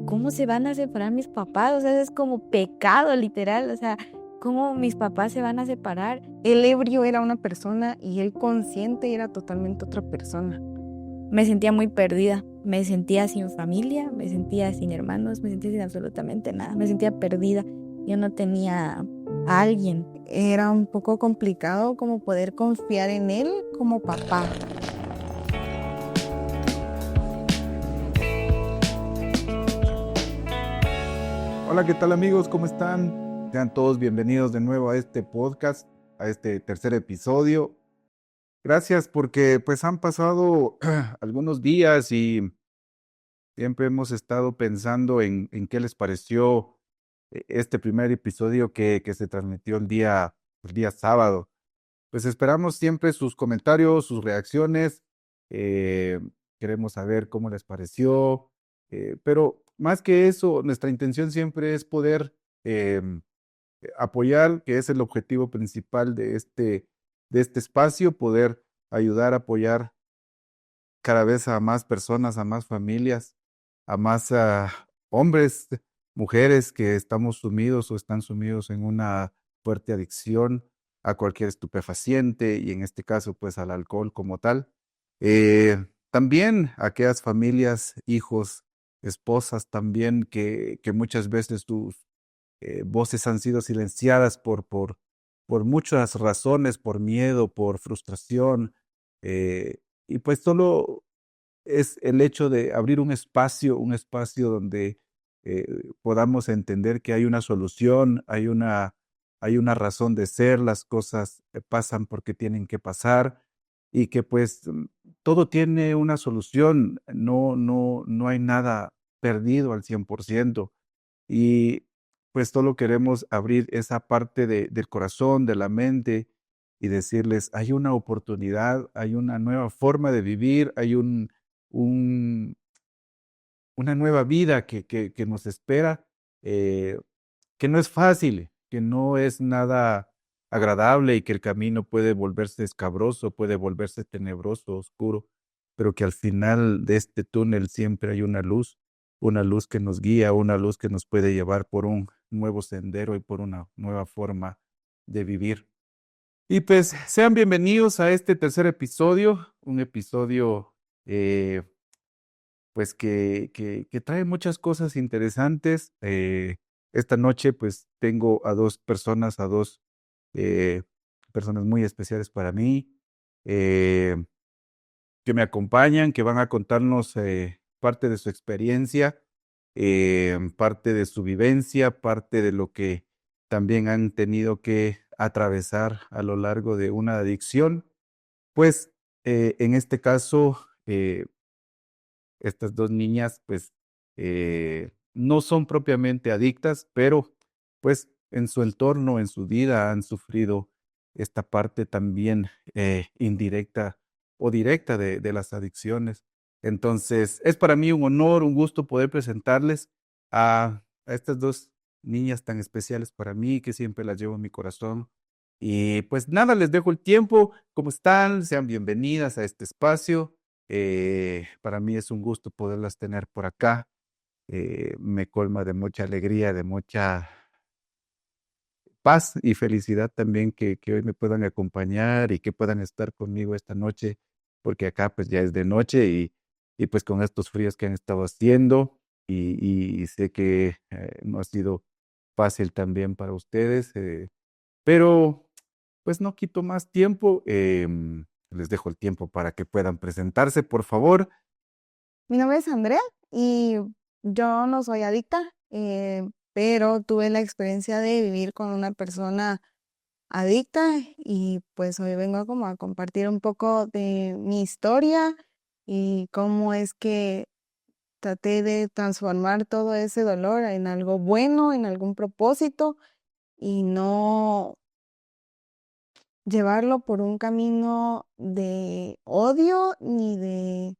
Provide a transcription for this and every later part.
¿cómo se van a separar mis papás? O sea, es como pecado, literal. O sea, ¿cómo mis papás se van a separar? El ebrio era una persona y el consciente era totalmente otra persona. Me sentía muy perdida, me sentía sin familia, me sentía sin hermanos, me sentía sin absolutamente nada, me sentía perdida. Yo no tenía a alguien. Era un poco complicado como poder confiar en él como papá. Hola, ¿qué tal amigos? ¿Cómo están? Sean todos bienvenidos de nuevo a este podcast, a este tercer episodio. Gracias porque pues han pasado algunos días y siempre hemos estado pensando en qué les pareció este primer episodio que se transmitió el día sábado. Pues esperamos siempre sus comentarios, sus reacciones. eh, Queremos saber cómo les pareció. Pero más que eso, nuestra intención siempre es poder em, apoyar, que es el objetivo principal de este espacio, poder ayudar a apoyar cada vez a más personas, a más familias, a más hombres, mujeres que estamos sumidos o están sumidos en una fuerte adicción a cualquier estupefaciente y en este caso pues al alcohol como tal. También aquellas familias, hijos, esposas también que muchas veces sus voces han sido silenciadas por muchas razones, por miedo, por frustración, y pues solo es el hecho de abrir un espacio donde podamos entender que hay una solución, hay una razón de ser, las cosas pasan porque tienen que pasar y que pues todo tiene una solución, no hay nada perdido al 100%. Y pues solo queremos abrir esa parte del corazón, de la mente y decirles, hay una oportunidad, hay una nueva forma de vivir, hay un una nueva vida que nos espera, eh, que no es fácil, que no es nada agradable y que el camino puede volverse escabroso, puede volverse tenebroso, oscuro, pero que al final de este túnel siempre hay una luz que nos guía, una luz que nos puede llevar por un nuevo sendero y por una nueva forma de vivir. Y pues sean bienvenidos a este tercer episodio, un episodio pues que trae muchas cosas interesantes. Esta noche pues tengo a dos personas, a dos eh, personas muy especiales para mí, eh, que me acompañan, que van a contarnos parte de su experiencia, parte de su vivencia, parte de lo que también han tenido que atravesar a lo largo de una adicción. Pues en este caso, estas dos niñas, pues, no son propiamente adictas, pero, pues, en su entorno, en su vida, han sufrido esta parte también, indirecta o directa de las adicciones. Entonces, es para mí un honor, un gusto poder presentarles a estas 2 niñas tan especiales para mí, que siempre las llevo en mi corazón. Y, pues, nada, les dejo el tiempo. ¿Cómo están? Sean bienvenidas a este espacio. Para mí es un gusto poderlas tener por acá. Me colma de mucha alegría, de mucha paz y felicidad también que hoy me puedan acompañar y que puedan estar conmigo esta noche, porque acá pues ya es de noche y pues con estos fríos que han estado haciendo y sé que no ha sido fácil también para ustedes, pero pues no quito más tiempo. Les dejo el tiempo para que puedan presentarse, por favor. Mi nombre es Andrea y yo no soy adicta, pero tuve la experiencia de vivir con una persona adicta y pues hoy vengo como a compartir un poco de mi historia y cómo es que traté de transformar todo ese dolor en algo bueno, en algún propósito y no llevarlo por un camino de odio ni de,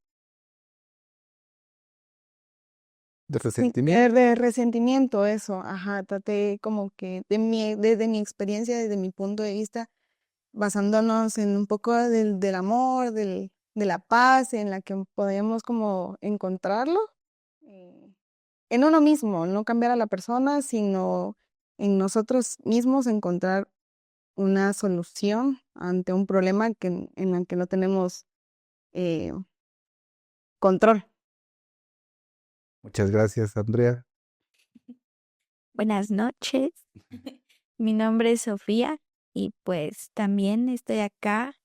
De ni resentimiento. de resentimiento, eso, ajá, traté como que desde mi experiencia, desde mi punto de vista, basándonos en un poco del amor, de la paz en la que podemos como encontrarlo. en uno mismo, no cambiar a la persona, sino en nosotros mismos encontrar una solución ante un problema en el que no tenemos eh, control. Muchas gracias, Andrea. Buenas noches. Mi nombre es Sofía y pues también estoy acá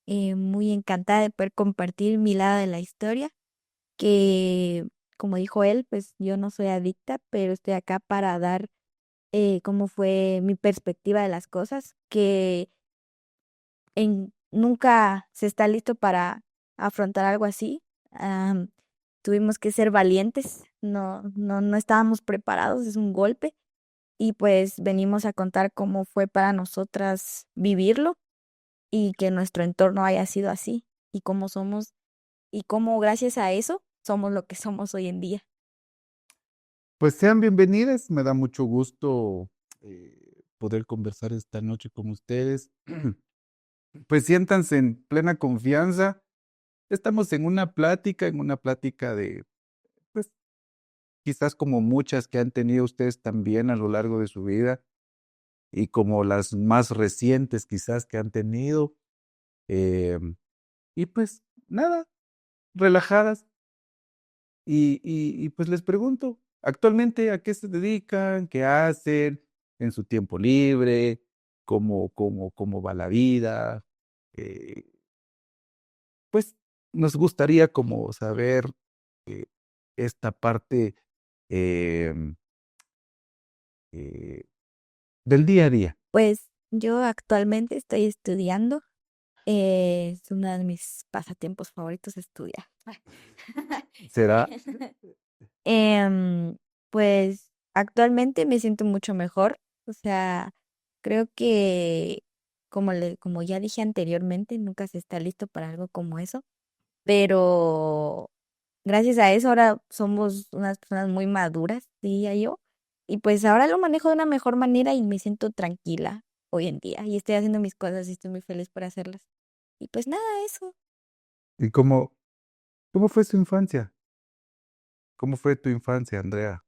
muy encantada de poder compartir mi lado de la historia, que como dijo él, pues yo no soy adicta, pero estoy acá para dar cómo fue mi perspectiva de las cosas, que nunca se está listo para afrontar algo así. Tuvimos que ser valientes, no estábamos preparados, es un golpe y pues venimos a contar cómo fue para nosotras vivirlo y que nuestro entorno haya sido así y cómo somos y cómo gracias a eso somos lo que somos hoy en día. Pues sean bienvenidos, me da mucho gusto poder conversar esta noche con ustedes. Pues siéntanse en plena confianza. Estamos en una plática de, pues quizás como muchas que han tenido ustedes también a lo largo de su vida y como las más recientes quizás que han tenido. eh, y pues nada, relajadas. Pues les pregunto, actualmente a qué se dedican, qué hacen en su tiempo libre, cómo va la vida. Eh, pues nos gustaría como saber eh, esta parte em, eh, del día a día. Pues yo actualmente estoy estudiando, es uno de mis pasatiempos favoritos estudiar. ¿Será? Em, pues actualmente me siento mucho mejor, o sea, creo que como ya dije anteriormente, nunca se está listo para algo como eso, pero gracias a eso ahora somos unas personas muy maduras, diría yo, y pues ahora lo manejo de una mejor manera y me siento tranquila hoy en día y estoy haciendo mis cosas y estoy muy feliz por hacerlas. Y pues nada, eso. ¿Y cómo fue su infancia? ¿Cómo fue tu infancia, Andrea?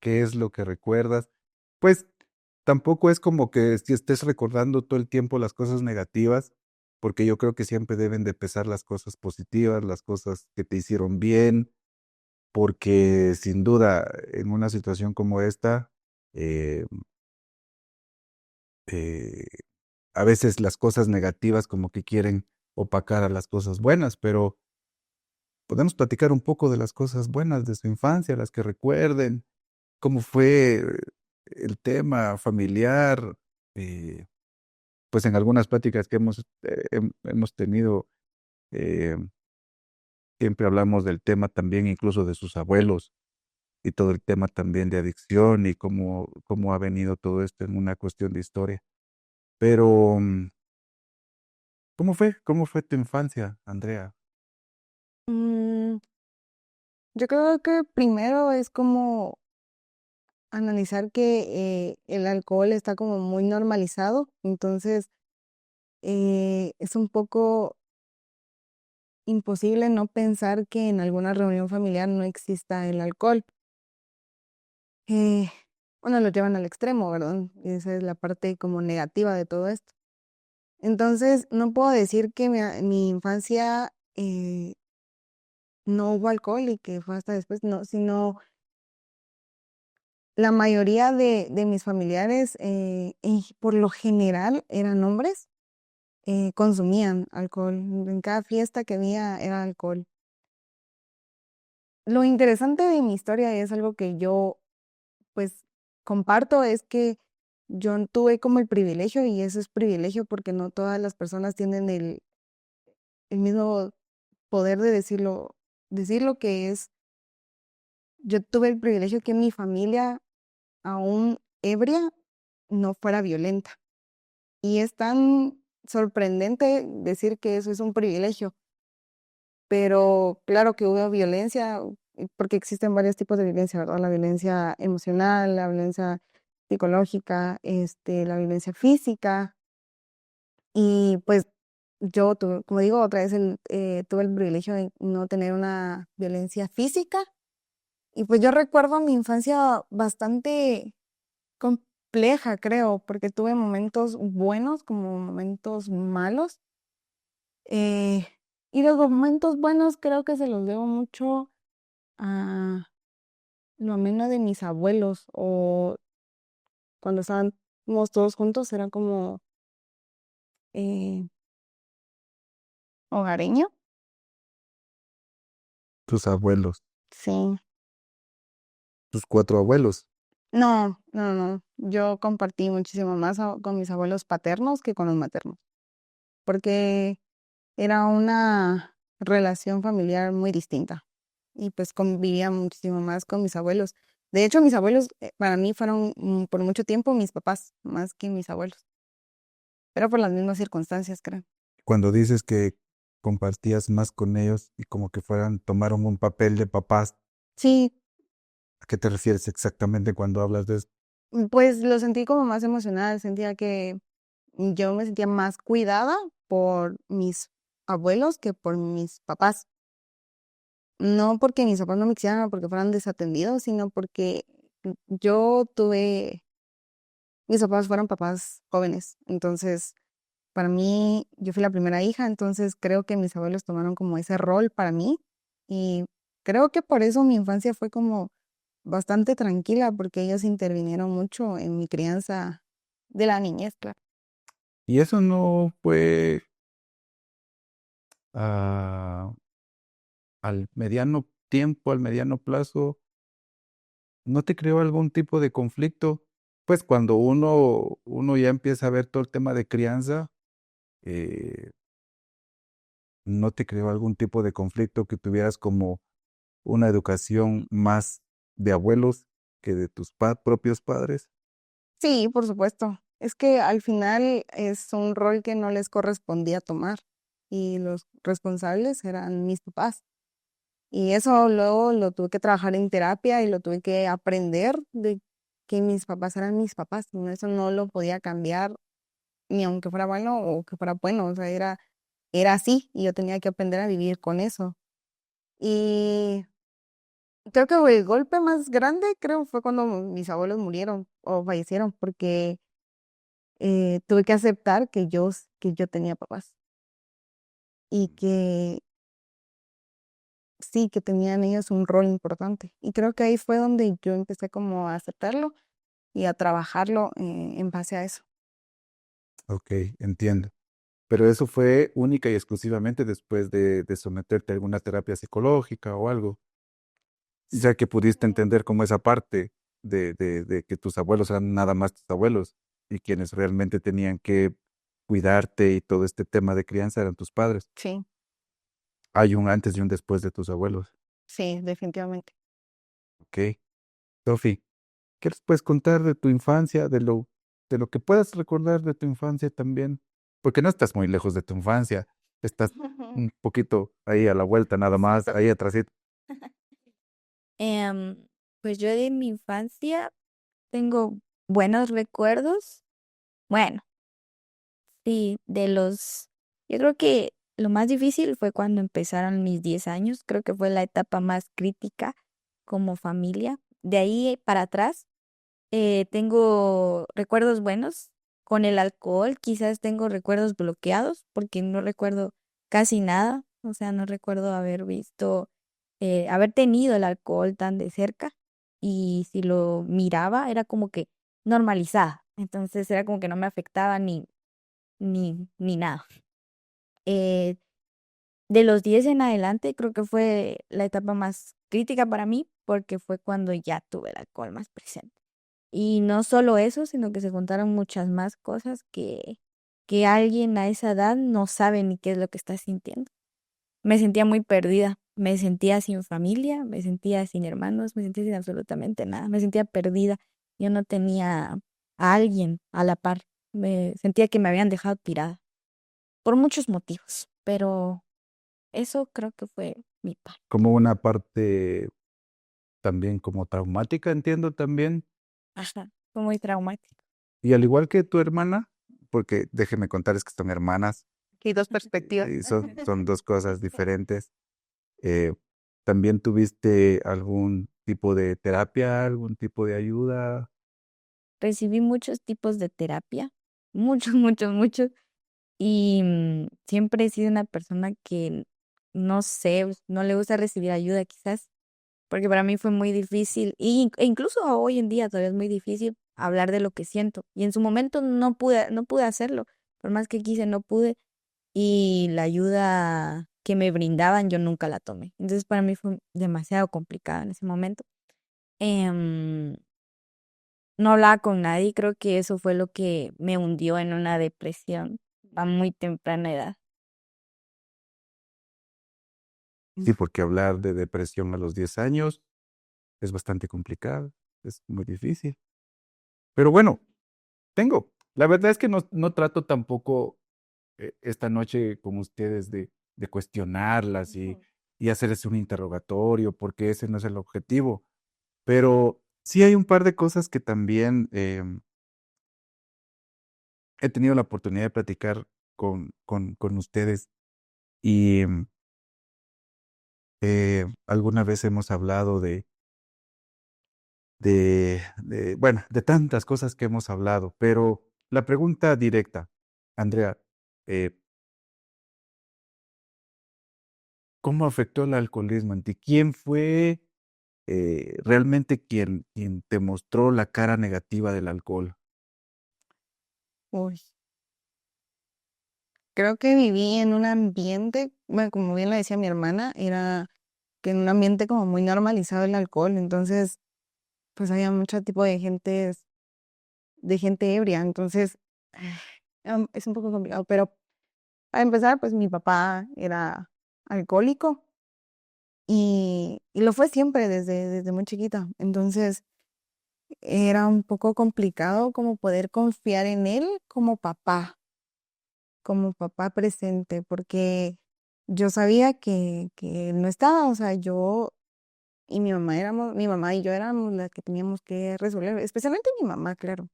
¿Qué es lo que recuerdas? Pues tampoco es como que si estés recordando todo el tiempo las cosas negativas, porque yo creo que siempre deben de pesar las cosas positivas, las cosas que te hicieron bien, porque sin duda en una situación como esta, eh, eh, a veces las cosas negativas como que quieren opacar a las cosas buenas, pero podemos platicar un poco de las cosas buenas de su infancia, las que recuerden, cómo fue el tema familiar. eh, pues en algunas pláticas que hemos tenido, eh, siempre hablamos del tema también incluso de sus abuelos y todo el tema también de adicción y cómo ha venido todo esto en una cuestión de historia. Pero, ¿cómo fue? ¿Cómo fue tu infancia, Andrea? Mm, yo creo que primero es como analizar que el alcohol está como muy normalizado, entonces es un poco imposible no pensar que en alguna reunión familiar no exista el alcohol. Eh, bueno, lo llevan al extremo, ¿verdad? Esa es la parte como negativa de todo esto. Entonces, no puedo decir que mi infancia no hubo alcohol y que fue hasta después, no, sino la mayoría de mis familiares, por lo general, eran hombres, consumían alcohol. En cada fiesta que había era alcohol. Lo interesante de mi historia y es algo que yo, pues, comparto, es que yo tuve como el privilegio, y eso es privilegio porque no todas las personas tienen el mismo poder de decir lo que es. Yo tuve el privilegio que mi familia, aún ebria, no fuera violenta. Y es tan sorprendente decir que eso es un privilegio, pero claro que hubo violencia, porque existen varios tipos de violencia, ¿verdad? La violencia emocional, la violencia psicológica, la violencia física. Y pues yo tuve, como digo, otra vez tuve el privilegio de no tener una violencia física, Y pues yo recuerdo mi infancia bastante compleja, creo, porque tuve momentos buenos como momentos malos. Eh, y los momentos buenos creo que se los debo mucho a lo ameno de mis abuelos o cuando estábamos todos juntos, era como eh, hogareño. Tus abuelos, Sí. tus cuatro abuelos. No, no, no. Yo compartí muchísimo más con mis abuelos paternos que con los maternos, porque era una relación familiar muy distinta y pues convivía muchísimo más con mis abuelos. De hecho, mis abuelos para mí fueron por mucho tiempo mis papás, más que mis abuelos, pero por las mismas circunstancias, creo. Cuando dices que compartías más con ellos y como que tomaron un papel de papás, Sí, ¿a qué te refieres exactamente cuando hablas de eso? pues lo sentí como más emocional, sentía que yo me sentía más cuidada por mis abuelos que por mis papás. No porque mis papás no me quisieran o porque fueran desatendidos, sino porque yo tuve, mis papás fueron papás jóvenes, entonces para mí yo fui la primera hija, entonces creo que mis abuelos tomaron como ese rol para mí y creo que por eso mi infancia fue como bastante tranquila porque ellos intervinieron mucho en mi crianza de la niñez, claro. Y eso no fue ah, al mediano tiempo, al mediano plazo, ¿no te creó algún tipo de conflicto? Pues cuando uno ya empieza a ver todo el tema de crianza, eh, ¿no te creó algún tipo de conflicto que tuvieras como una educación más de abuelos que de tus propios padres? Sí, por supuesto. Es que al final es un rol que no les correspondía tomar y los responsables eran mis papás. Y eso luego lo tuve que trabajar en terapia y lo tuve que aprender de que mis papás eran mis papás. Eso no lo podía cambiar ni aunque fuera bueno o que fuera bueno. O sea, era así y yo tenía que aprender a vivir con eso. Y creo que el golpe más grande creo fue cuando mis abuelos murieron o fallecieron porque tuve que aceptar que yo tenía papás y que sí, que tenían ellos un rol importante. Y creo que ahí fue donde yo empecé como a aceptarlo y a trabajarlo en base a eso. Ok, entiendo. Pero eso fue única y exclusivamente después de someterte a alguna terapia psicológica o algo, ya que pudiste entender como esa parte de que tus abuelos eran nada más tus abuelos y quienes realmente tenían que cuidarte y todo este tema de crianza eran tus padres. Sí, Hay un antes y un después de tus abuelos. sí, definitivamente. Ok. Sofi, ¿qué les puedes contar de tu infancia, de lo que puedas recordar de tu infancia también? Porque no estás muy lejos de tu infancia, estás un poquito ahí a la vuelta nada más, ahí atrásito. Em, pues yo de mi infancia tengo buenos recuerdos. Bueno, sí, yo creo que lo más difícil fue cuando empezaron mis 10 años. Creo que fue la etapa más crítica como familia. De ahí para atrás, tengo recuerdos buenos con el alcohol. Quizás tengo recuerdos bloqueados porque no recuerdo casi nada. O sea, no recuerdo haber tenido el alcohol tan de cerca. Y si lo miraba, era como que normalizada. Entonces era como que no me afectaba ni nada. Eh, de los 10 en adelante, creo que fue la etapa más crítica para mí porque fue cuando ya tuve el alcohol más presente. Y no solo eso, sino que se contaron muchas más cosas que alguien a esa edad no sabe ni qué es lo que está sintiendo. Me sentía muy perdida, me sentía sin familia, me sentía sin hermanos, me sentía sin absolutamente nada, me sentía perdida. Yo no tenía a alguien a la par, me sentía que me habían dejado tirada por muchos motivos, pero eso creo que fue mi parte. Como una parte también como traumática, entiendo también. Ajá, fue muy traumático. Y al igual que tu hermana, porque déjeme contarles que son hermanas, Aquí dos perspectivas. y son dos cosas diferentes. eh, ¿También tuviste algún tipo de terapia, algún tipo de ayuda? Recibí muchos tipos de terapia, muchos, muchos, muchos, y siempre he sido una persona que, no sé, no le gusta recibir ayuda quizás, porque para mí fue muy difícil, e incluso hoy en día todavía es muy difícil hablar de lo que siento, y en su momento no pude hacerlo, por más que quise, no pude, y la ayuda que me brindaban yo nunca la tomé. Entonces para mí fue demasiado complicado en ese momento. Em, no hablaba con nadie, creo que eso fue lo que me hundió en una depresión a muy temprana edad. Sí, porque hablar de depresión a los 10 años es bastante complicado, es muy difícil. Pero bueno, la verdad es que no trato tampoco esta noche con ustedes de cuestionarlas Ujú. y hacerles un interrogatorio, porque ese no es el objetivo. Pero sí hay un par de cosas que también he tenido la oportunidad de platicar con ustedes y alguna vez hemos hablado bueno, de tantas cosas que hemos hablado, pero la pregunta directa, Andrea, eh, ¿cómo afectó el alcoholismo en ti? ¿Quién fue realmente quien te mostró la cara negativa del alcohol? Uy, creo que viví en un ambiente, bueno, como bien lo decía mi hermana, era que en un ambiente como muy normalizado el alcohol, entonces pues había mucho tipo de gente ebria, entonces es un poco complicado, pero para empezar, pues mi papá era alcohólico y lo fue siempre desde muy chiquita, entonces era un poco complicado como poder confiar en él como papá presente, porque yo sabía que él no estaba, o sea, yo y mi mamá y yo éramos las que teníamos que resolver, especialmente mi mamá, claro.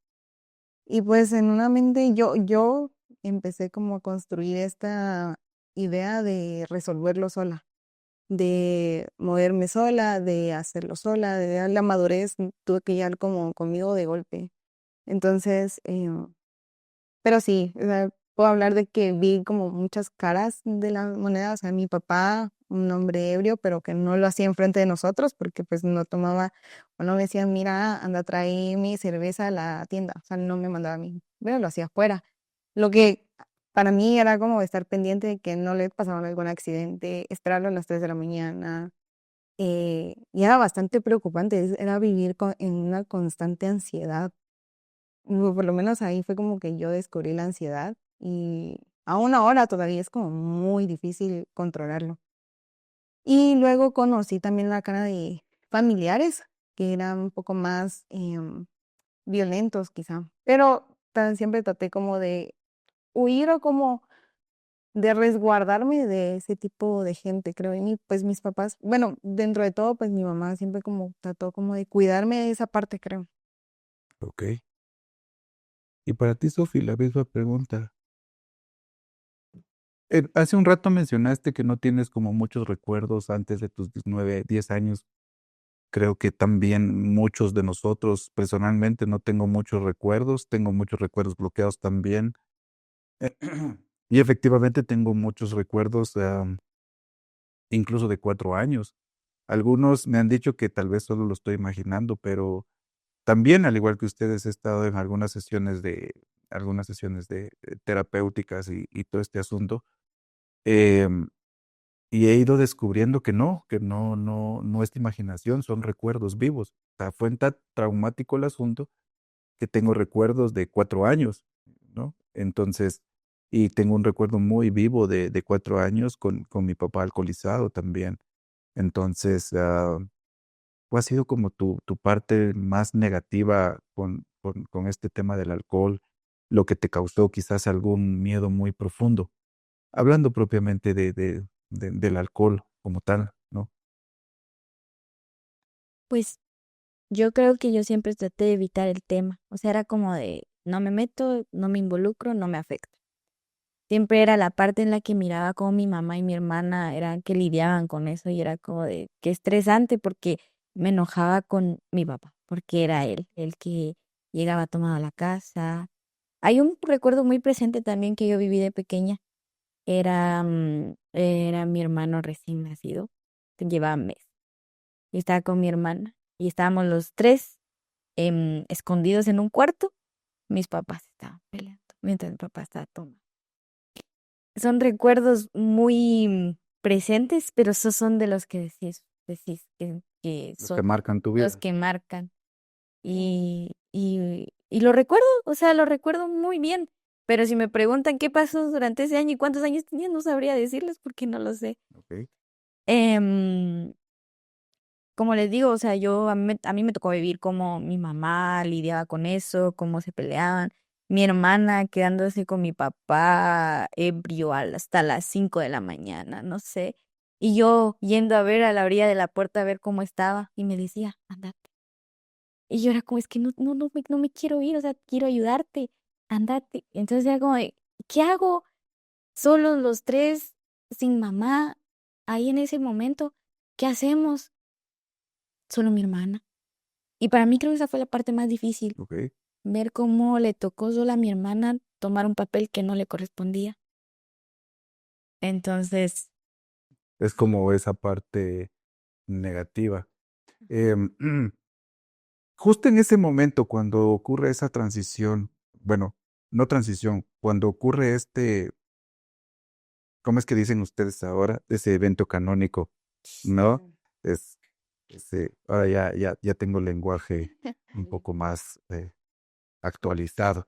Y pues en una mente yo empecé como a construir esta idea de resolverlo sola, de moverme sola, de hacerlo sola, de dar la madurez, tuve que llegar como conmigo de golpe. Entonces, pero sí, o sea, puedo hablar de que vi como muchas caras de la moneda, o sea, mi papá, un hombre ebrio, pero que no lo hacía enfrente de nosotros porque pues no tomaba, o no me decían, mira, anda a traer mi cerveza a la tienda, o sea, no me mandaba a mí, pero lo hacía afuera. Lo que para mí era como estar pendiente de que no le pasaba algún accidente, esperarlo a las 3 de la mañana, y era bastante preocupante, era vivir en una constante ansiedad. Por lo menos ahí fue como que yo descubrí la ansiedad y aún ahora todavía es como muy difícil controlarlo. Y luego conocí también la cara de familiares que eran un poco más violentos quizá, pero siempre traté como de huir o como de resguardarme de ese tipo de gente, creo. Y pues mis papás, bueno, dentro de todo, pues mi mamá siempre como trató como de cuidarme de esa parte, creo. Ok. Y para ti, Sofi, la misma pregunta. Hace un rato mencionaste que no tienes como muchos recuerdos antes de tus 9, 10 años. Creo que también muchos de nosotros, personalmente, no tengo muchos recuerdos, tengo muchos recuerdos bloqueados también. Y efectivamente tengo muchos recuerdos, incluso de 4 años. Algunos me han dicho que tal vez solo lo estoy imaginando, pero también, al igual que ustedes, he estado en algunas sesiones de terapéuticas y todo este asunto. em, y he ido descubriendo que no es de imaginación, son recuerdos vivos. O sea, fue tan traumático el asunto que tengo recuerdos de 4 años, ¿no? Entonces, y tengo un recuerdo muy vivo de 4 años con mi papá alcoholizado también. Entonces, ¿cuál ha sido como tu parte más negativa con este tema del alcohol? Lo que te causó quizás algún miedo muy profundo, hablando propiamente del alcohol como tal, ¿no? Pues yo creo que yo siempre traté de evitar el tema, o sea, era como de no me meto, no me involucro, no me afecta. Siempre era la parte en la que miraba como mi mamá y mi hermana eran que lidiaban con eso y era como de qué estresante porque me enojaba con mi papá, porque era él el que llegaba tomado a la casa. Hay un recuerdo muy presente también que yo viví de pequeña. Era mi hermano recién nacido, que llevaba mes. Y estaba con mi hermana y estábamos los tres escondidos en un cuarto. Mis papás estaban peleando mientras mi papá estaba tomando. Son recuerdos muy presentes, pero esos son de los que decís que Los que son marcan tu los vida. que marcan. Y lo recuerdo, o sea, lo recuerdo muy bien. Pero si me preguntan qué pasó durante ese año y cuántos años tenía, no sabría decirles porque no lo sé. Ok. Em, Como les digo, o sea, a mí me tocó vivir cómo mi mamá lidiaba con eso, cómo se peleaban. Mi hermana quedándose con mi papá ebrio hasta las 5 de la mañana, no sé. Y yo yendo a ver a la orilla de la puerta a ver cómo estaba y me decía, andate. Y yo era como, es que no me quiero ir, o sea, quiero ayudarte, andate. Entonces era como, ¿qué hago? Solos los tres, sin mamá, ahí en ese momento, ¿qué hacemos? Solo mi hermana. Y para mí creo que esa fue la parte más difícil, Ok. ver cómo le tocó solo a mi hermana tomar un papel que no le correspondía. Entonces, Es como esa parte negativa. Em, Justo en ese momento, cuando ocurre esa transición, bueno, no transición, cuando ocurre ¿cómo es que dicen ustedes ahora? Ese evento canónico, ¿no? Es, ahora ya tengo lenguaje un poco más actualizado.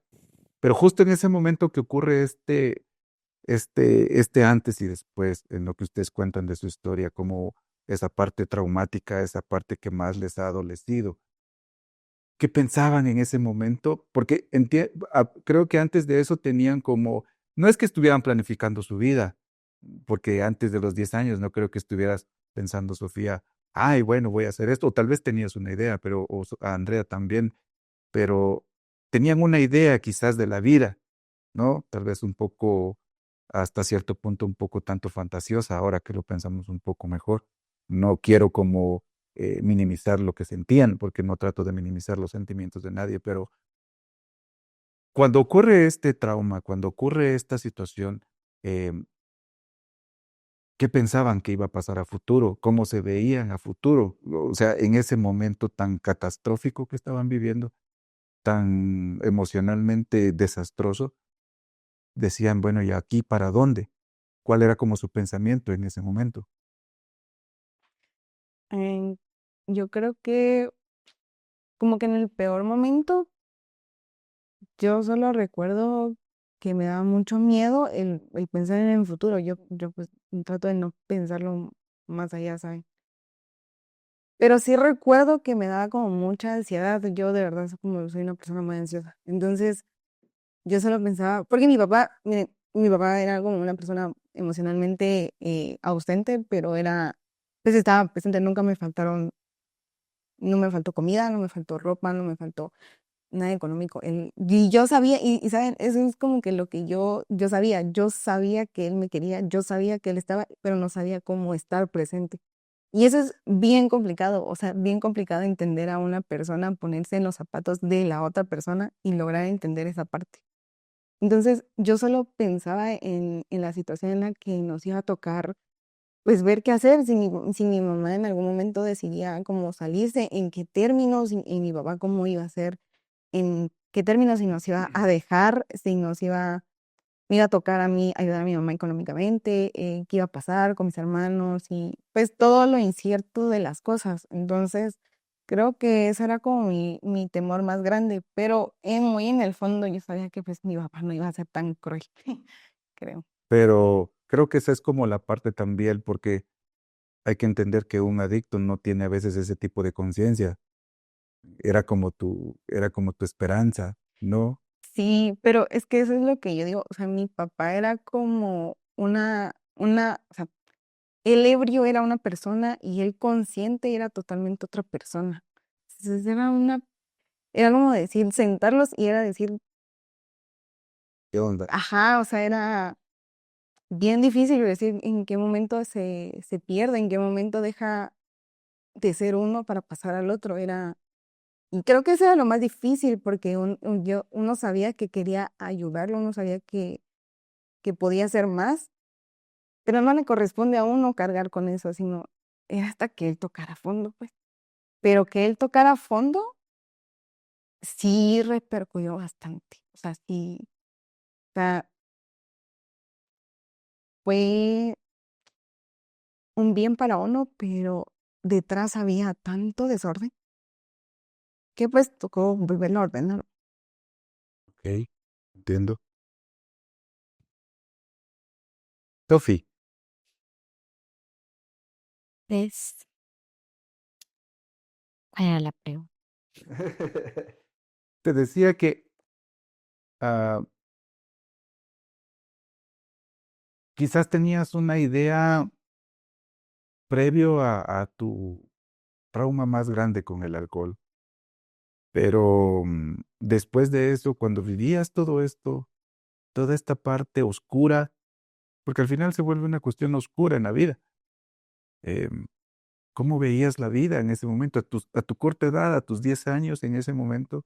Pero justo en ese momento que ocurre este antes y después, en lo que ustedes cuentan de su historia, como esa parte traumática, esa parte que más les ha adolecido. ¿Qué pensaban en ese momento? Porque creo que antes de eso tenían como, no es que estuvieran planificando su vida, porque antes de los 10 años no creo que estuvieras pensando, Sofía, ay, bueno, voy a hacer esto, o tal vez tenías una idea, pero, a Andrea también, pero tenían una idea quizás de la vida, ¿no? Tal vez un poco, hasta cierto punto, un poco tanto fantasiosa, ahora que lo pensamos un poco mejor. No quiero como minimizar lo que sentían, porque no trato de minimizar los sentimientos de nadie, pero cuando ocurre este trauma, cuando ocurre esta situación, em, ¿qué pensaban que iba a pasar a futuro? ¿Cómo se veían a futuro? O sea, en ese momento tan catastrófico que estaban viviendo, tan emocionalmente desastroso, decían, bueno, ¿y aquí para dónde? ¿Cuál era como su pensamiento en ese momento? Eh, yo creo que como que en el peor momento, yo solo recuerdo que me daba mucho miedo el pensar en el futuro. Yo pues trato de no pensarlo más allá, ¿saben? Pero sí recuerdo que me daba como mucha ansiedad. Yo de verdad soy una persona muy ansiosa. Entonces, yo solo pensaba, porque mi papá, miren, mi papá era como una persona emocionalmente ausente, pero pues estaba presente, no me faltó comida, no me faltó ropa, no me faltó nada económico. Y yo sabía, y saben, eso es como que lo que yo sabía que él me quería, yo sabía que él estaba, pero no sabía cómo estar presente. Y eso es bien complicado, o sea, bien complicado entender a una persona, ponerse en los zapatos de la otra persona y lograr entender esa parte. Entonces, yo solo pensaba en la situación en la que nos iba a tocar, pues ver qué hacer si mi mamá en algún momento decidía como salirse, en qué términos, y mi papá cómo iba a hacer, en qué términos, si nos iba a dejar, si me iba a tocar a mí ayudar a mi mamá económicamente, qué iba a pasar con mis hermanos y pues todo lo incierto de las cosas. Entonces, creo que ese era como mi temor más grande, pero muy en el fondo yo sabía que pues mi papá no iba a ser tan cruel, creo. Pero creo que esa es como la parte también, porque hay que entender que un adicto no tiene a veces ese tipo de conciencia. Era como tu esperanza, ¿no? Sí, pero es que eso es lo que yo digo, o sea, mi papá era como o sea, el ebrio era una persona y el consciente era totalmente otra persona. Entonces era como decir, sentarlos y era decir, ¿Qué onda? ajá, o sea, era bien difícil decir en qué momento se pierde, en qué momento deja de ser uno para pasar al otro. Y creo que eso era lo más difícil porque uno sabía que quería ayudarlo, uno sabía que podía hacer más, pero no le corresponde a uno cargar con eso, sino era hasta que él tocara fondo, pues. Pero que él tocara fondo sí repercutió bastante. O sea, sí, o sea, fue un bien para uno, pero detrás había tanto desorden que pues tocó volverlo a ordenar. Ok, entiendo. Sofi, Es, ¿cuál era la pregunta? te decía que ah, quizás tenías una idea previo a tu trauma más grande con el alcohol, pero después de eso, cuando vivías todo esto, toda esta parte oscura, porque al final se vuelve una cuestión oscura en la vida. em, ¿Cómo veías la vida en ese momento? A tu corta edad, a tus 10 años en ese momento,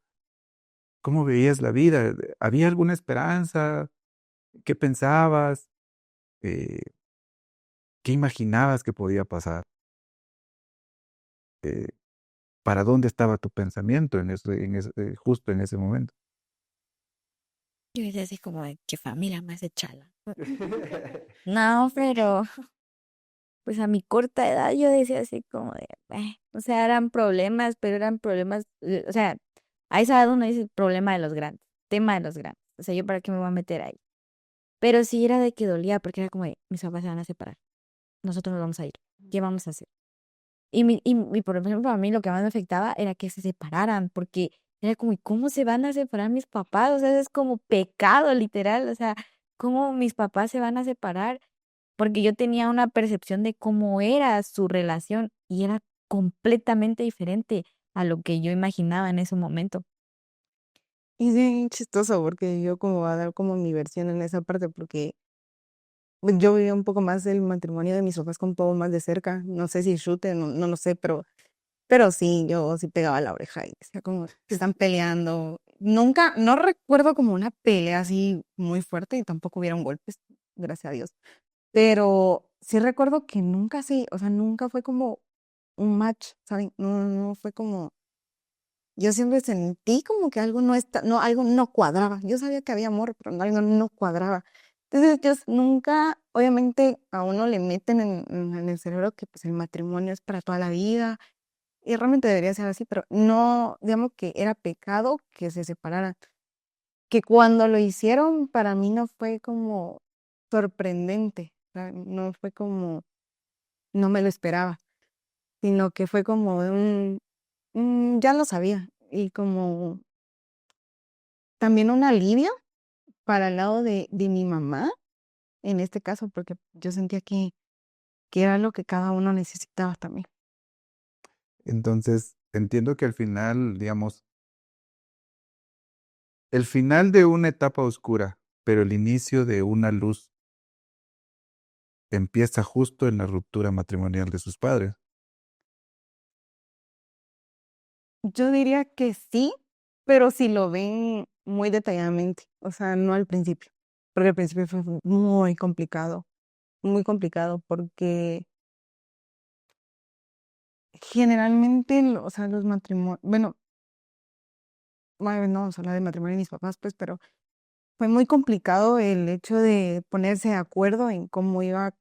¿cómo veías la vida? ¿Había alguna esperanza? ¿Qué pensabas? Eh, ¿Qué imaginabas que podía pasar? Eh, ¿Para dónde estaba tu pensamiento justo en ese momento? Yo decía así como de qué familia más chala. No, pero pues a mi corta edad yo decía así como de, o sea, eran problemas, pero eran problemas, o sea, a esa edad uno dice problema de los grandes, tema de los grandes. O sea, yo para qué me voy a meter ahí. Pero sí era de que dolía porque era como de, mis papás se van a separar, nosotros nos vamos a ir, ¿qué vamos a hacer? Por ejemplo, a mí lo que más me afectaba era que se separaran, porque era como, ¿y cómo se van a separar mis papás? O sea, es como pecado, literal. O sea, ¿cómo mis papás se van a separar? Porque yo tenía una percepción de cómo era su relación y era completamente diferente a lo que yo imaginaba en ese momento. Y es bien chistoso porque yo como voy a dar como mi versión en esa parte porque pues, yo vivía un poco más el matrimonio de mis papás con un poco más de cerca. No sé si chute, no lo sé, pero sí, yo sí pegaba la oreja y decía como, se están peleando. Nunca, no recuerdo como una pelea así muy fuerte y tampoco hubieron golpes, gracias a Dios. Pero sí recuerdo que nunca sí, o sea, nunca fue como un match, ¿saben? No fue como, yo siempre sentí como que algo algo no cuadraba. Yo sabía que había amor, pero algo no cuadraba. Entonces, nunca, obviamente, a uno le meten en el cerebro que pues el matrimonio es para toda la vida y realmente debería ser así, pero no, digamos que era pecado que se separaran. Que cuando lo hicieron, para mí no fue como sorprendente, no fue como, no me lo esperaba, sino que fue como ya lo sabía, y como también un alivio para el lado de mi mamá, en este caso, porque yo sentía que era lo que cada uno necesitaba también. Entonces, entiendo que al final, digamos, el final de una etapa oscura, pero el inicio de una luz empieza justo en la ruptura matrimonial de sus padres. Yo diría que sí, pero si lo ven muy detalladamente, o sea, no al principio, porque al principio fue muy complicado, porque generalmente, o sea, los matrimonios, bueno, no vamos a hablar de matrimonio de mis papás, pues, pero fue muy complicado el hecho de ponerse de acuerdo en cómo iba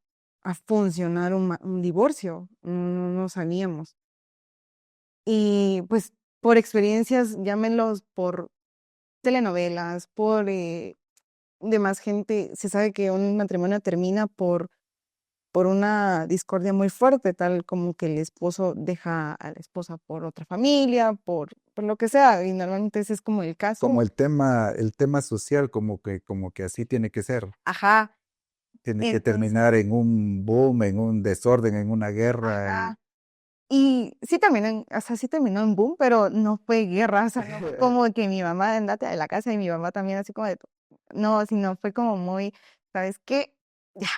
a funcionar un divorcio, no sabíamos. Y pues por experiencias, llámenlos por telenovelas, por demás gente, se sabe que un matrimonio termina por una discordia muy fuerte, tal como que el esposo deja a la esposa por otra familia, por lo que sea, y normalmente ese es como el caso. Como el tema social, como que así tiene que ser. Ajá, Tiene que entonces, terminar en un boom, en un desorden, en una guerra. ajá. Y sí también, o sea, sí terminó en boom, pero no fue guerra, o sea, no fue como que mi mamá andate de la casa y mi mamá también así como de, no, sino fue como muy, ¿sabes qué? Ya.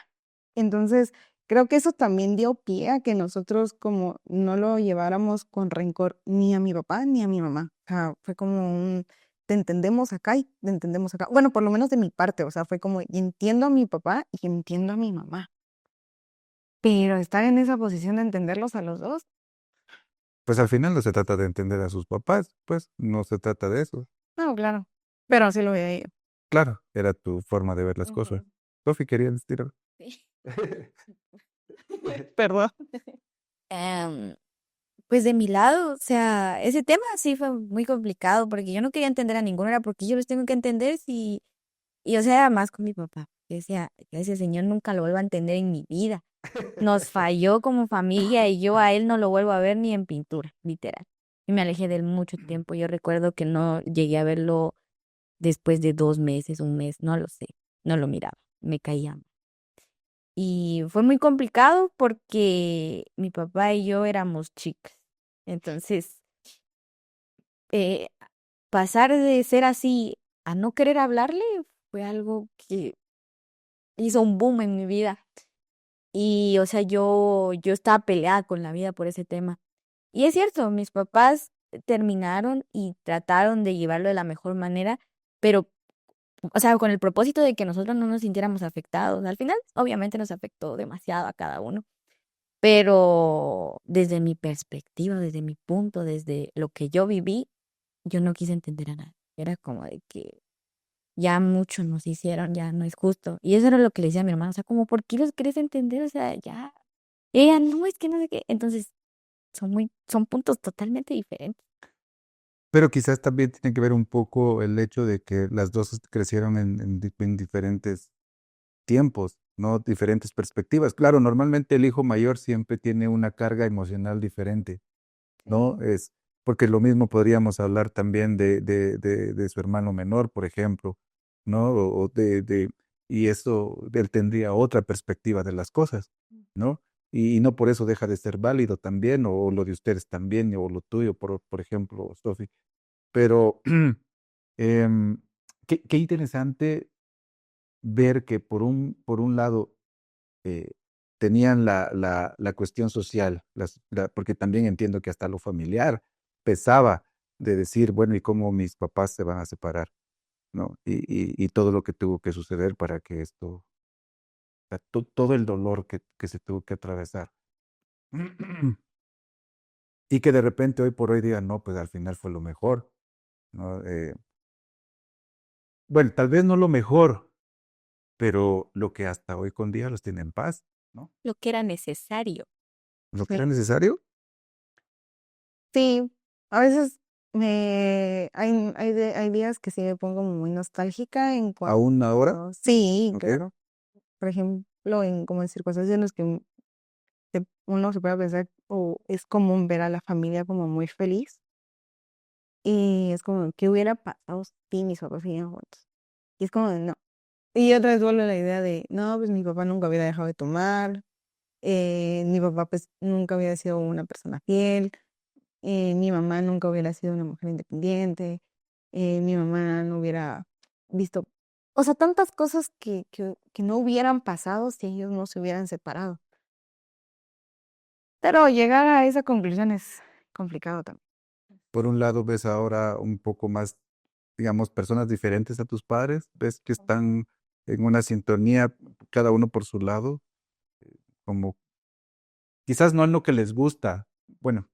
Entonces, creo que eso también dio pie a que nosotros como no lo lleváramos con rencor ni a mi papá ni a mi mamá. O sea, fue como un, te entendemos acá y te entendemos acá. Bueno, por lo menos de mi parte, o sea, fue como, entiendo a mi papá y entiendo a mi mamá. Pero estar en esa posición de entenderlos a los dos, Pues al final no se trata de entender a sus papás, pues no se trata de eso. no, claro. Pero así lo veía yo. Claro, era tu forma de ver las cosas. Ujú. Sofi, ¿querías decir algo? Sí. Perdón. Em, pues de mi lado, o sea, ese tema sí fue muy complicado porque yo no quería entender a ninguno, era porque yo los tengo que entender si, y o sea, era más con mi papá. Yo decía, que ese señor nunca lo vuelvo a entender en mi vida. Nos falló como familia y yo a él no lo vuelvo a ver ni en pintura, literal. Y me alejé de él mucho tiempo. Yo recuerdo que no llegué a verlo después de 2 meses, un mes, no lo sé, no lo miraba, me caía mal. Y fue muy complicado porque mi papá y yo éramos chicas. Entonces, eh, pasar de ser así a no querer hablarle fue algo que hizo un boom en mi vida. Y, o sea, yo estaba peleada con la vida por ese tema. Y es cierto, mis papás terminaron y trataron de llevarlo de la mejor manera, pero, o sea, con el propósito de que nosotros no nos sintiéramos afectados. Al final, obviamente nos afectó demasiado a cada uno, pero desde mi perspectiva, desde mi punto, desde lo que yo viví, yo no quise entender a nadie. Era como de que ya mucho nos hicieron, ya no es justo. Y eso era lo que le decía a mi hermana, o sea, como, ¿por qué los querés entender? O sea, ya. Ella, no, es que no sé qué. Entonces, son puntos totalmente diferentes. Pero quizás también tiene que ver un poco el hecho de que las dos crecieron en diferentes tiempos, ¿no? Diferentes perspectivas. Claro, normalmente el hijo mayor siempre tiene una carga emocional diferente, ¿no? Sí. Es porque lo mismo podríamos hablar también de su hermano menor, por ejemplo, ¿no? Y eso, él tendría otra perspectiva de las cosas, ¿no? Y no por eso deja de ser válido también, o lo de ustedes también, o lo tuyo, por ejemplo, Sofi. Pero em, qué interesante ver que por un lado eh, tenían la cuestión social, porque también entiendo que hasta lo familiar pesaba de decir, bueno, ¿y cómo mis papás se van a separar? ¿No? Y todo lo que tuvo que suceder para que esto, o sea, todo el dolor que se tuvo que atravesar. Y que de repente hoy por hoy digan, no, pues al final fue lo mejor, ¿no? Bueno, tal vez no lo mejor, pero lo que hasta hoy con día los tiene en paz, ¿no? Lo que era necesario. Lo que Sí. era necesario, Sí, a veces hay días que sí me pongo muy nostálgica en aún ahora, cuanto, sí, ¿ok? claro. Por ejemplo, en como en circunstancias en las que uno se puede pensar o es común ver a la familia como muy feliz y es como, ¿qué hubiera pasado si mis papás siguen juntos? Y es como, no. Y otra vez vuelve la idea de, no, pues mi papá nunca hubiera dejado de tomar, mi papá pues nunca hubiera sido una persona fiel, mi mamá nunca hubiera sido una mujer independiente, mi mamá no hubiera visto, o sea, tantas cosas que no hubieran pasado si ellos no se hubieran separado. Pero llegar a esa conclusión es complicado también. Por un lado, ves ahora un poco más, digamos, personas diferentes a tus padres, ves que están en una sintonía, cada uno por su lado, como quizás no en lo que les gusta. Bueno,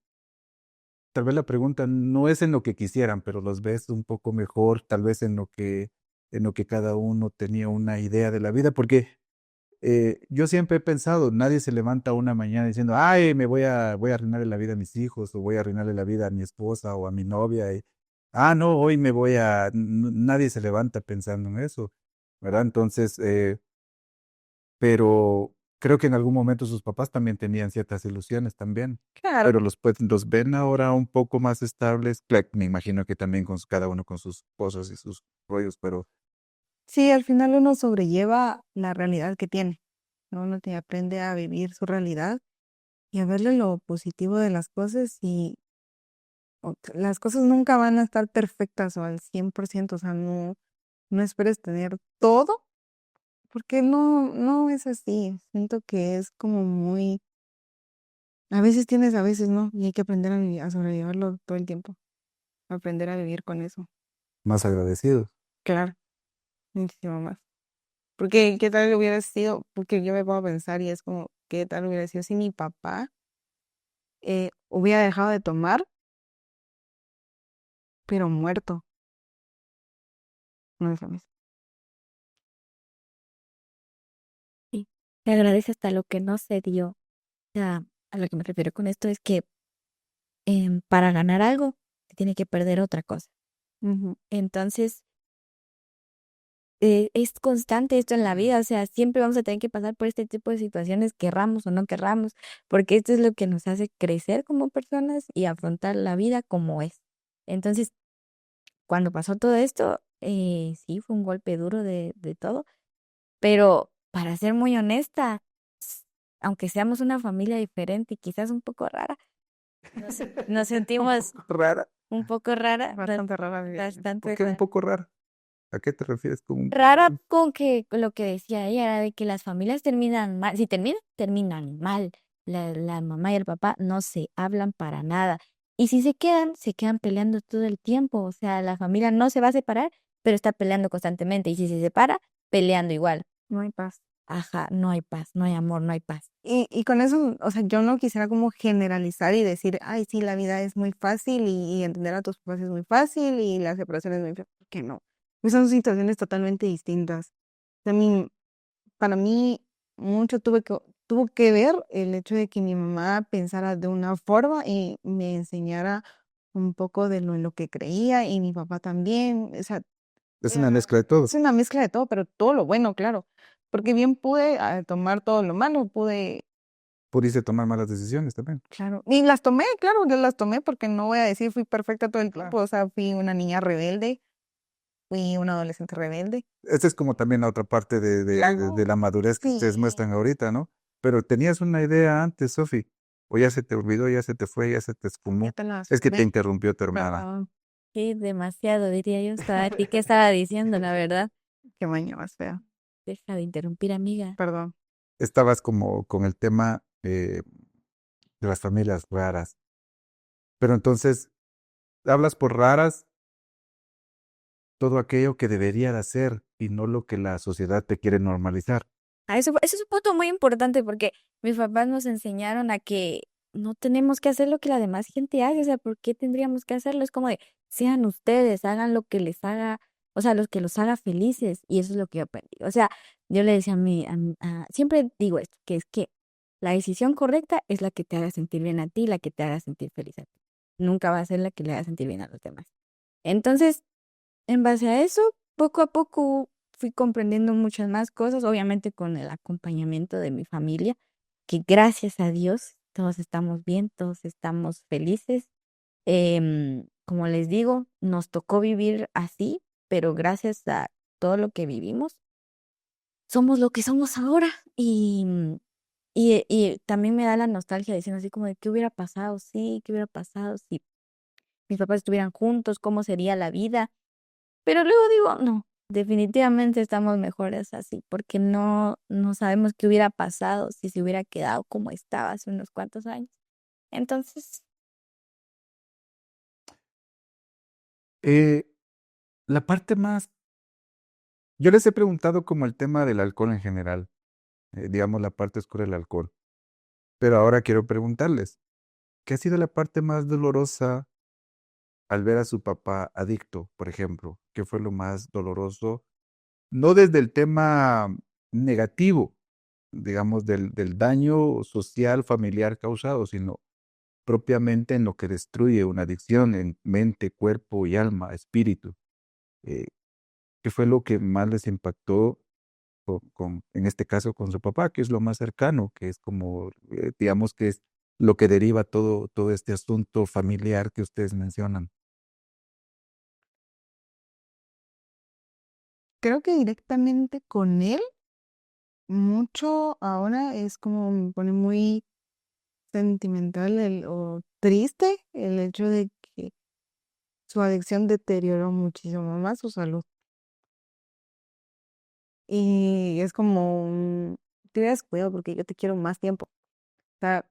tal vez la pregunta no es en lo que quisieran, pero los ves un poco mejor, tal vez en lo que cada uno tenía una idea de la vida, porque yo siempre he pensado, nadie se levanta una mañana diciendo, ay, voy a arruinarle la vida a mis hijos, o voy a arruinarle la vida a mi esposa o a mi novia. No, hoy me voy a... Nadie se levanta pensando en eso, ¿verdad? Entonces, pero creo que en algún momento sus papás también tenían ciertas ilusiones también, Claro. pero los ven ahora un poco más estables. Claro, me imagino que también con cada uno con sus cosas y sus rollos, pero Sí, al final uno sobrelleva la realidad que tiene, ¿no? Uno te aprende a vivir su realidad y a verle lo positivo de las cosas y las cosas nunca van a estar perfectas o al 100%, o sea, no esperes tener todo porque no es así. Siento que es como muy, a veces tienes, a veces no, y hay que aprender a sobrellevarlo todo el tiempo, aprender a vivir con eso. Más agradecidos. Claro, muchísimo más. Porque qué tal hubiera sido, porque yo me pongo a pensar y es como, qué tal hubiera sido si mi papá hubiera dejado de tomar, pero muerto. No es lo mismo. Sí, te agradece hasta lo que no se dio. O sea, a lo que me refiero con esto es que para ganar algo, se tiene que perder otra cosa. Ujú. Entonces, es constante esto en la vida, o sea, siempre vamos a tener que pasar por este tipo de situaciones, querramos o no querramos, porque esto es lo que nos hace crecer como personas y afrontar la vida como es. Entonces, cuando pasó todo esto, sí, fue un golpe duro de todo, pero para ser muy honesta, s- aunque seamos una familia diferente y quizás un poco rara, nos Un sentimos poco rara. un poco rara, Bastante rara. ¿Por bastante qué un rara. poco rara? ¿A qué te refieres con un poco? Rara con que con lo que decía ella era de que las familias terminan mal. Si terminan, terminan mal. La mamá y el papá no se hablan para nada. Y si se quedan peleando todo el tiempo. O sea, la familia no se va a separar, pero está peleando constantemente. Y si se separa, peleando igual. No hay paz. Ajá, no hay paz, no hay amor, no hay paz. Y con eso, o sea, yo no quisiera como generalizar y decir, ay, sí, la vida es muy fácil y entender a tus papás es muy fácil y la separación es muy fácil. Que no. Pues son situaciones totalmente distintas. A mí, para mí, mucho tuvo que ver el hecho de que mi mamá pensara de una forma y me enseñara un poco de en lo que creía y mi papá también. O sea, Es una mezcla de todo. es una mezcla de todo, pero todo lo bueno, claro. Porque bien pude tomar todo lo malo, pude. Pudiste tomar malas decisiones también. Claro, y las tomé, claro, yo las tomé porque no voy a decir fui perfecta todo el tiempo, o sea, fui una niña rebelde, fui una adolescente rebelde. Esta es como también la otra parte de la madurez que ustedes Sí, muestran ahorita, ¿no? Pero tenías una idea antes, Sofi, o ya se te olvidó, ya se te fue, ya se te ya esfumó. te las Es que te tomé, interrumpió tu hermana. perdón, Sí, demasiado, diría yo. Estaba, ¿a ti qué estaba diciendo, la verdad? qué maña más fea, Deja de interrumpir, amiga. perdón. Estabas como con el tema de las familias raras. Pero entonces, hablas por raras todo aquello que debería de hacer y no lo que la sociedad te quiere normalizar. Eso es un punto muy importante porque mis papás nos enseñaron a que no tenemos que hacer lo que la demás gente hace, o sea, ¿por qué tendríamos que hacerlo? Es como de, sean ustedes, hagan lo que les haga, o sea, los que los haga felices, y eso es lo que yo aprendí. O sea, yo le decía siempre digo esto, que es que la decisión correcta es la que te haga sentir bien a ti, la que te haga sentir feliz a ti. Nunca va a ser la que le haga sentir bien a los demás. Entonces, en base a eso, poco a poco fui comprendiendo muchas más cosas, obviamente con el acompañamiento de mi familia, que gracias a Dios todos estamos bien, todos estamos felices. Como les digo, nos tocó vivir así, pero gracias a todo lo que vivimos, somos lo que somos ahora. Y también me da la nostalgia diciendo así como de qué hubiera pasado, sí, qué hubiera pasado si mis papás estuvieran juntos, cómo sería la vida. Pero luego digo, no, definitivamente estamos mejores así, porque no sabemos qué hubiera pasado si se hubiera quedado como estaba hace unos cuantos años. Entonces, Eh, la parte más, yo les he preguntado como el tema del alcohol en general, digamos la parte oscura del alcohol, pero ahora quiero preguntarles, ¿qué ha sido la parte más dolorosa al ver a su papá adicto, por ejemplo? ¿Qué fue lo más doloroso? No desde el tema negativo, digamos, del daño social, familiar causado, sino propiamente en lo que destruye una adicción en mente, cuerpo y alma, espíritu. Eh, ¿Qué fue lo que más les impactó en este caso, con su papá, que es lo más cercano, que es como, digamos, que es lo que deriva todo este asunto familiar que ustedes mencionan? Creo que directamente con él, mucho ahora es como me pone muy sentimental o triste el hecho de que su adicción deterioró muchísimo más su salud. Y es como, te hubieras cuidado porque yo te quiero más tiempo. O sea,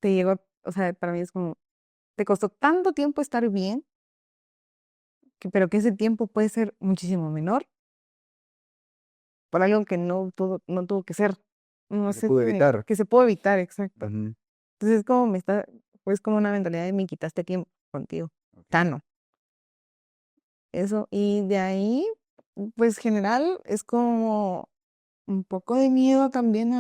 te llegó, o sea, para mí es como, te costó tanto tiempo estar bien, pero que ese tiempo puede ser muchísimo menor por algo que no tuvo que ser. No Se sé, pudo evitar. que se puede evitar, exacto. Ujú. Entonces es como pues como una mentalidad de me quitaste tiempo contigo. Ok. Tano. Eso. Y de ahí, pues general, es como un poco de miedo también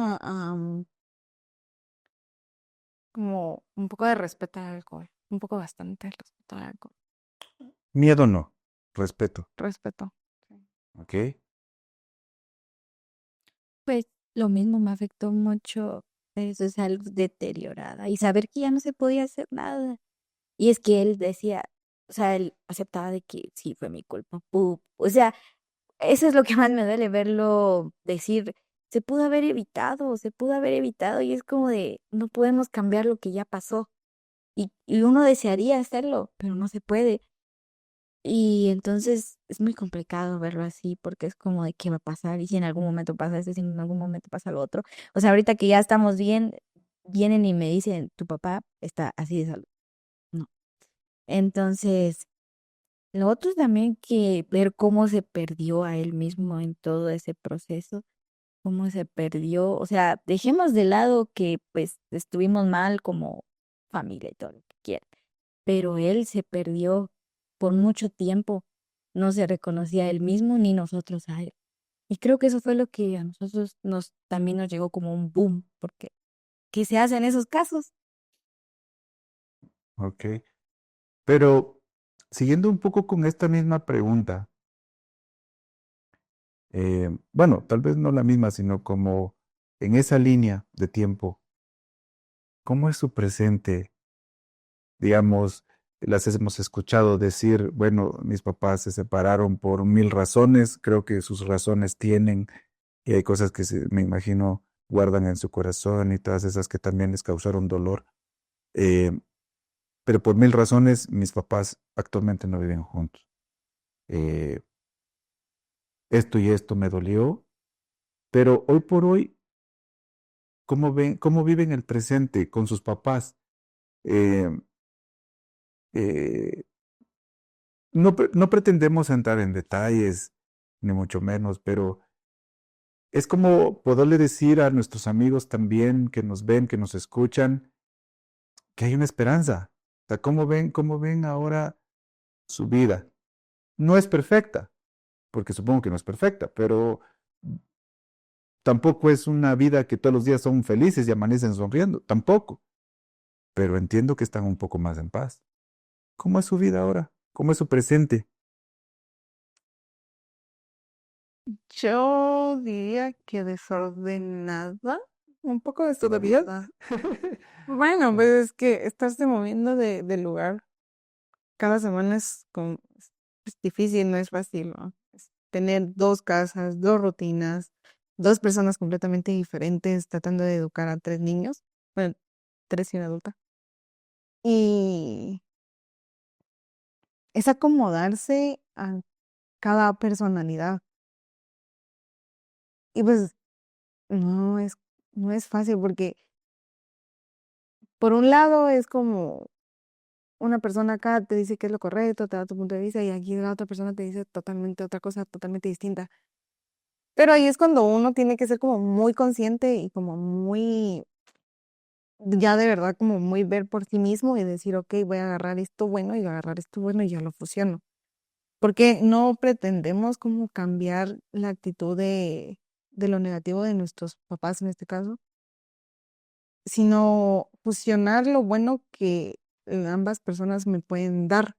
como un poco de respeto al alcohol. Un poco bastante respeto al alcohol. Miedo no, respeto. Respeto. ¿Ok? Pues lo mismo me afectó mucho su salud deteriorada y saber que ya no se podía hacer nada. Y es que él decía, o sea, él aceptaba de que sí fue mi culpa. O sea, eso es lo que más me duele verlo decir, se pudo haber evitado y es como de, no podemos cambiar lo que ya pasó. Y uno desearía hacerlo, pero no se puede. Y entonces es muy complicado verlo así porque es como de qué va a pasar y si en algún momento pasa esto, si en algún momento pasa lo otro. O sea, ahorita que ya estamos bien, vienen y me dicen, tu papá está así de salud. No. Entonces, lo otro es también que ver cómo se perdió a él mismo en todo ese proceso, cómo se perdió. O sea, dejemos de lado que pues estuvimos mal como familia y todo lo que quieran, pero él se perdió por mucho tiempo, no se reconocía a él mismo ni nosotros a él. Y creo que eso fue lo que a nosotros también nos llegó como un boom, porque ¿qué se hace en esos casos? Ok. Pero siguiendo un poco con esta misma pregunta, bueno, tal vez no la misma, sino como en esa línea de tiempo, ¿cómo es su presente? Digamos, las hemos escuchado decir, bueno, mis papás se separaron por 1000 razones, creo que sus razones tienen, y hay cosas que me imagino guardan en su corazón y todas esas que también les causaron dolor. Eh, pero por 1000 razones mis papás actualmente no viven juntos. Eh, esto y esto me dolió, pero hoy por hoy, ¿cómo ven, cómo viven el presente con sus papás? Eh, eh, no pretendemos entrar en detalles, ni mucho menos, pero es como poderle decir a nuestros amigos también que nos ven, que nos escuchan, que hay una esperanza. O sea, cómo ven ahora su vida? No es perfecta, porque supongo que no es perfecta, pero tampoco es una vida que todos los días son felices y amanecen sonriendo, tampoco. Pero entiendo que están un poco más en paz. ¿Cómo es su vida ahora? ¿Cómo es su presente? Yo diría que desordenada, un poco ¿Todavía? desordenada. Bueno, pues es que estarse moviendo de lugar cada semana es difícil, no es fácil, ¿no? Tener dos casas, dos rutinas, dos personas completamente diferentes tratando de educar a tres niños, bueno, tres y una adulta. Y es acomodarse a cada personalidad. Y pues no es, no es fácil porque por un lado es como una persona acá te dice que es lo correcto, te da tu punto de vista y aquí la otra persona te dice totalmente otra cosa, totalmente distinta. Pero ahí es cuando uno tiene que ser como muy consciente y como muy, ya de verdad como muy ver por sí mismo y decir, ok, voy a agarrar esto bueno y agarrar esto bueno y ya lo fusiono. Porque no pretendemos como cambiar la actitud de lo negativo de nuestros papás en este caso, sino fusionar lo bueno que ambas personas me pueden dar.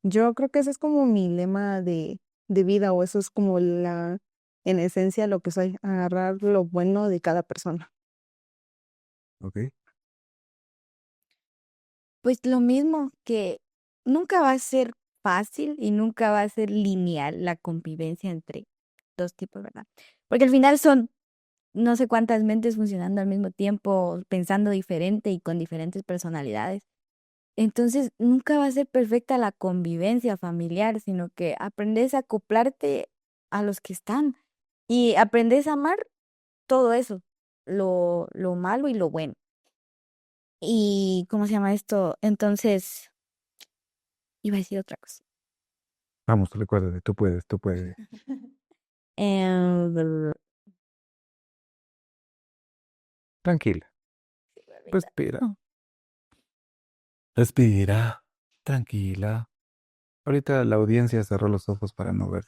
Yo creo que ese es como mi lema de vida o eso es como en esencia lo que soy, agarrar lo bueno de cada persona. Ok, Pues lo mismo que nunca va a ser fácil y nunca va a ser lineal la convivencia entre dos tipos, ¿verdad? Porque al final son no sé cuántas mentes funcionando al mismo tiempo, pensando diferente y con diferentes personalidades. Entonces, nunca va a ser perfecta la convivencia familiar, sino que aprendes a acoplarte a los que están. Y aprendes a amar todo eso, lo malo y lo bueno. Y, ¿cómo se llama esto? Entonces, iba a decir otra cosa. Vamos, recuérdate, tú puedes, tú puedes. Brr, Tranquila. se me olvidó. Respira. Respira. Tranquila. Ahorita la audiencia cerró los ojos para no ver.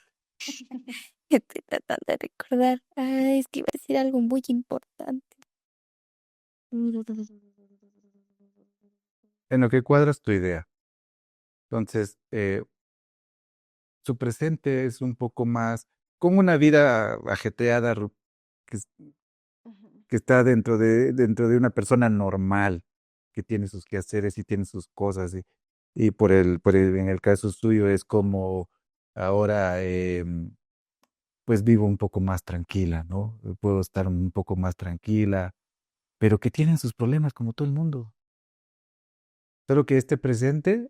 Estoy tratando de recordar. Ay, es que iba a decir algo muy importante. En lo que cuadras tu idea. Entonces, su presente es un poco más como una vida ajetreada que, que está dentro de una persona normal, que tiene sus quehaceres y tiene sus cosas. Y en el caso suyo es como ahora, pues vivo un poco más tranquila, ¿no? Puedo estar un poco más tranquila, pero que tienen sus problemas como todo el mundo. Solo que este presente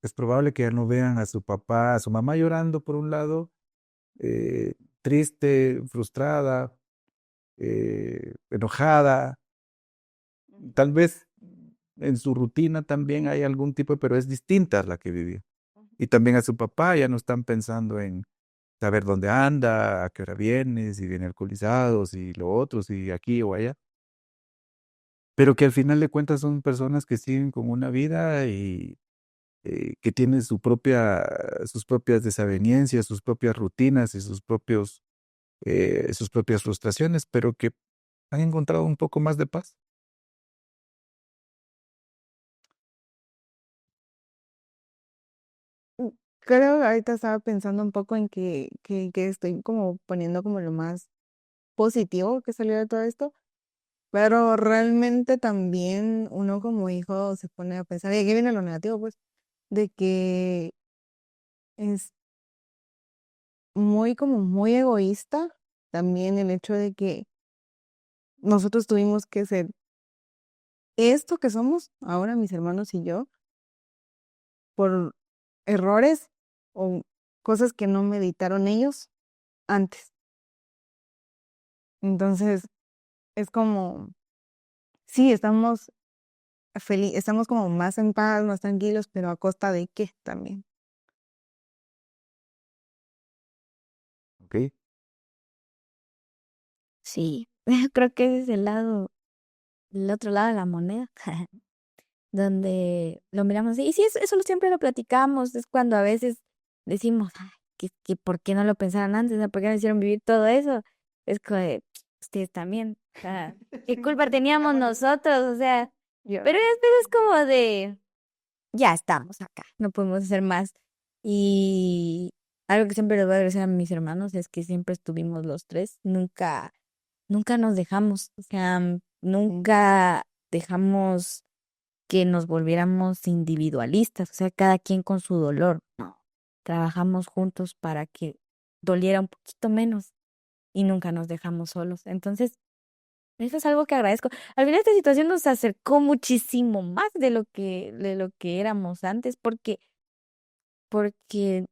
es probable que ya no vean a su papá, a su mamá llorando por un lado, triste, frustrada, enojada. Tal vez en su rutina también hay algún tipo, pero es distinta a la que vivía. Y también a su papá ya no están pensando en saber dónde anda, a qué hora viene, si viene alcoholizado, si lo otro, si aquí o allá. Pero que al final de cuentas son personas que siguen con una vida y que tienen sus propias desavenencias, sus propias rutinas y sus propias frustraciones, pero que han encontrado un poco más de paz. Creo que ahorita estaba pensando un poco en que estoy como poniendo como lo más positivo que salió de todo esto, pero realmente también uno como hijo se pone a pensar, y aquí viene lo negativo, pues, de que es muy como muy egoísta también el hecho de que nosotros tuvimos que ser esto que somos ahora mis hermanos y yo por errores o cosas que no meditaron ellos antes. Entonces, es como, sí, estamos como más en paz, más tranquilos, pero a costa de qué también. ¿Ok? Sí, creo que ese es el otro lado de la moneda, donde lo miramos así. Y sí, eso siempre lo platicamos, es cuando a veces decimos, "Ay, que ¿por qué no lo pensaron antes? ¿No? ¿Por qué no hicieron vivir todo eso?" Es que ustedes también, o sea, ¿qué culpa teníamos nosotros? O sea, Yo. pero después es como de, ya estamos acá, no podemos hacer más. Y algo que siempre les voy a agradecer a mis hermanos es que siempre estuvimos los tres, nunca nos dejamos, o sea, nunca dejamos que nos volviéramos individualistas, o sea, cada quien con su dolor. No, trabajamos juntos para que doliera un poquito menos y nunca nos dejamos solos. Entonces, eso es algo que agradezco. Al final esta situación nos acercó muchísimo más de lo que éramos antes, porque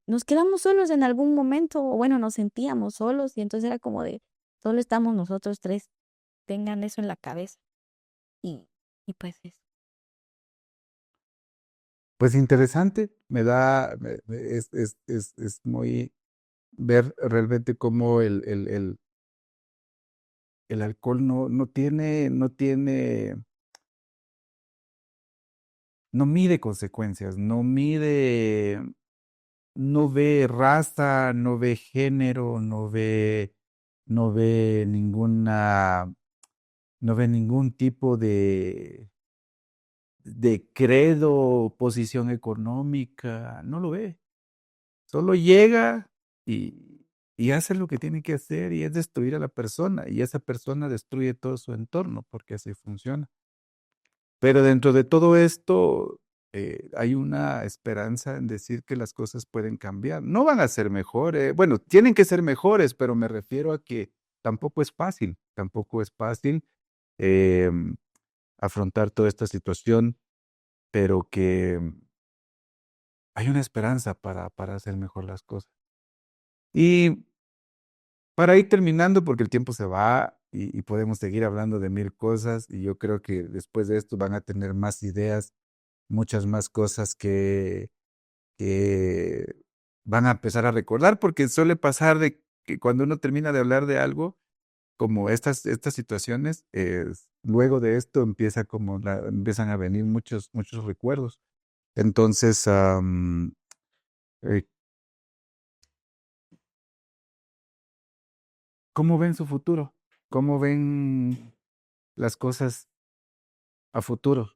nos quedamos solos en algún momento, o bueno, nos sentíamos solos y entonces era como de, solo estamos nosotros tres, tengan eso en la cabeza y, y pues eso. Pues interesante, es muy ver realmente cómo el alcohol no mide consecuencias, no ve raza, no ve género, no ve no ve ningún tipo de credo, posición económica, no lo ve. Solo llega y hace lo que tiene que hacer y es destruir a la persona y esa persona destruye todo su entorno porque así funciona. Pero dentro de todo esto hay una esperanza en decir que las cosas pueden cambiar. No van a ser mejores, bueno, tienen que ser mejores, pero me refiero a que tampoco es fácil em, afrontar toda esta situación, pero que hay una esperanza para hacer mejor las cosas. Y para ir terminando, porque el tiempo se va y podemos seguir hablando de mil cosas, y yo creo que después de esto van a tener más ideas, muchas más cosas que van a empezar a recordar, porque suele pasar de que cuando uno termina de hablar de algo, como estas situaciones, luego de esto empieza como empiezan a venir muchos recuerdos. Entonces, eh, ¿cómo ven su futuro? ¿Cómo ven las cosas a futuro?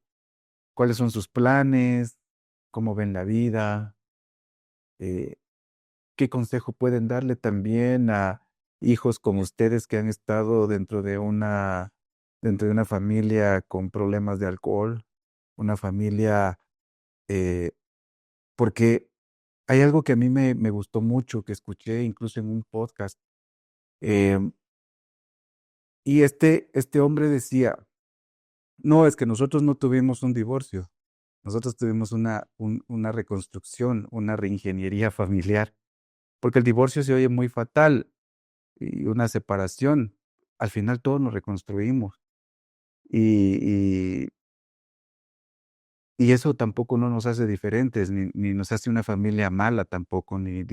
¿Cuáles son sus planes? ¿Cómo ven la vida? Eh, ¿Qué consejo pueden darle también a hijos como ustedes que han estado dentro de una familia con problemas de alcohol, una familia, eh, porque hay algo que a mí me gustó mucho, que escuché incluso en un podcast, em, y este hombre decía, no, es que nosotros no tuvimos un divorcio, nosotros tuvimos una reconstrucción, una reingeniería familiar, porque el divorcio se oye muy fatal y una separación. Al final todos nos reconstruimos y, y, y eso tampoco no nos hace diferentes, ni nos hace una familia mala tampoco, ni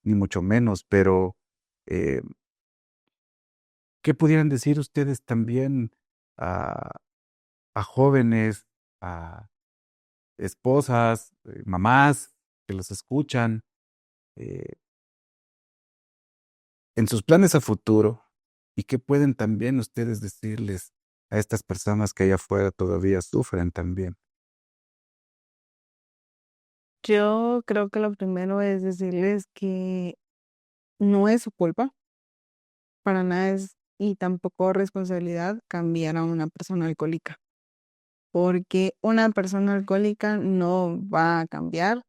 mucho menos, pero eh, ¿qué pudieran decir ustedes también a, a jóvenes, a esposas, mamás que los escuchan? eh, en sus planes a futuro y qué pueden también ustedes decirles a estas personas que allá afuera todavía sufren también. Yo creo que lo primero es decirles que no es su culpa, para nada es, y tampoco responsabilidad cambiar a una persona alcohólica, porque una persona alcohólica no va a cambiar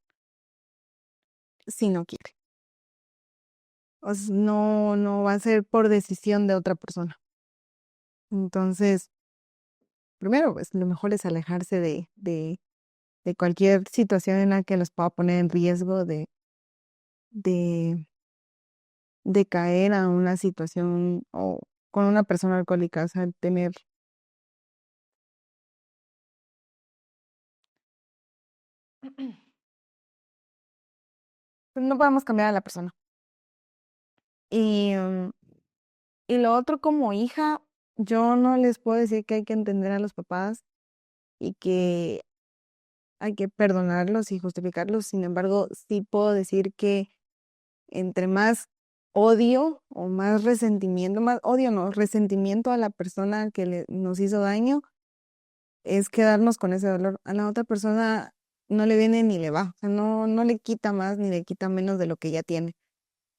si no quiere. O sea, no va a ser por decisión de otra persona. Entonces, primero, pues lo mejor es alejarse de cualquier situación en la que los pueda poner en riesgo de, de caer a una situación o con una persona alcohólica, o sea, tener, pues no podemos cambiar a la persona. Y, y lo otro como hija, yo no les puedo decir que hay que entender a los papás y que hay que perdonarlos y justificarlos. Sin embargo, sí puedo decir que entre más odio o más resentimiento, más odio no, resentimiento a la persona que nos hizo daño, es quedarnos con ese dolor. A la otra persona no le viene ni le va, o sea, no le quita más ni le quita menos de lo que ya tiene,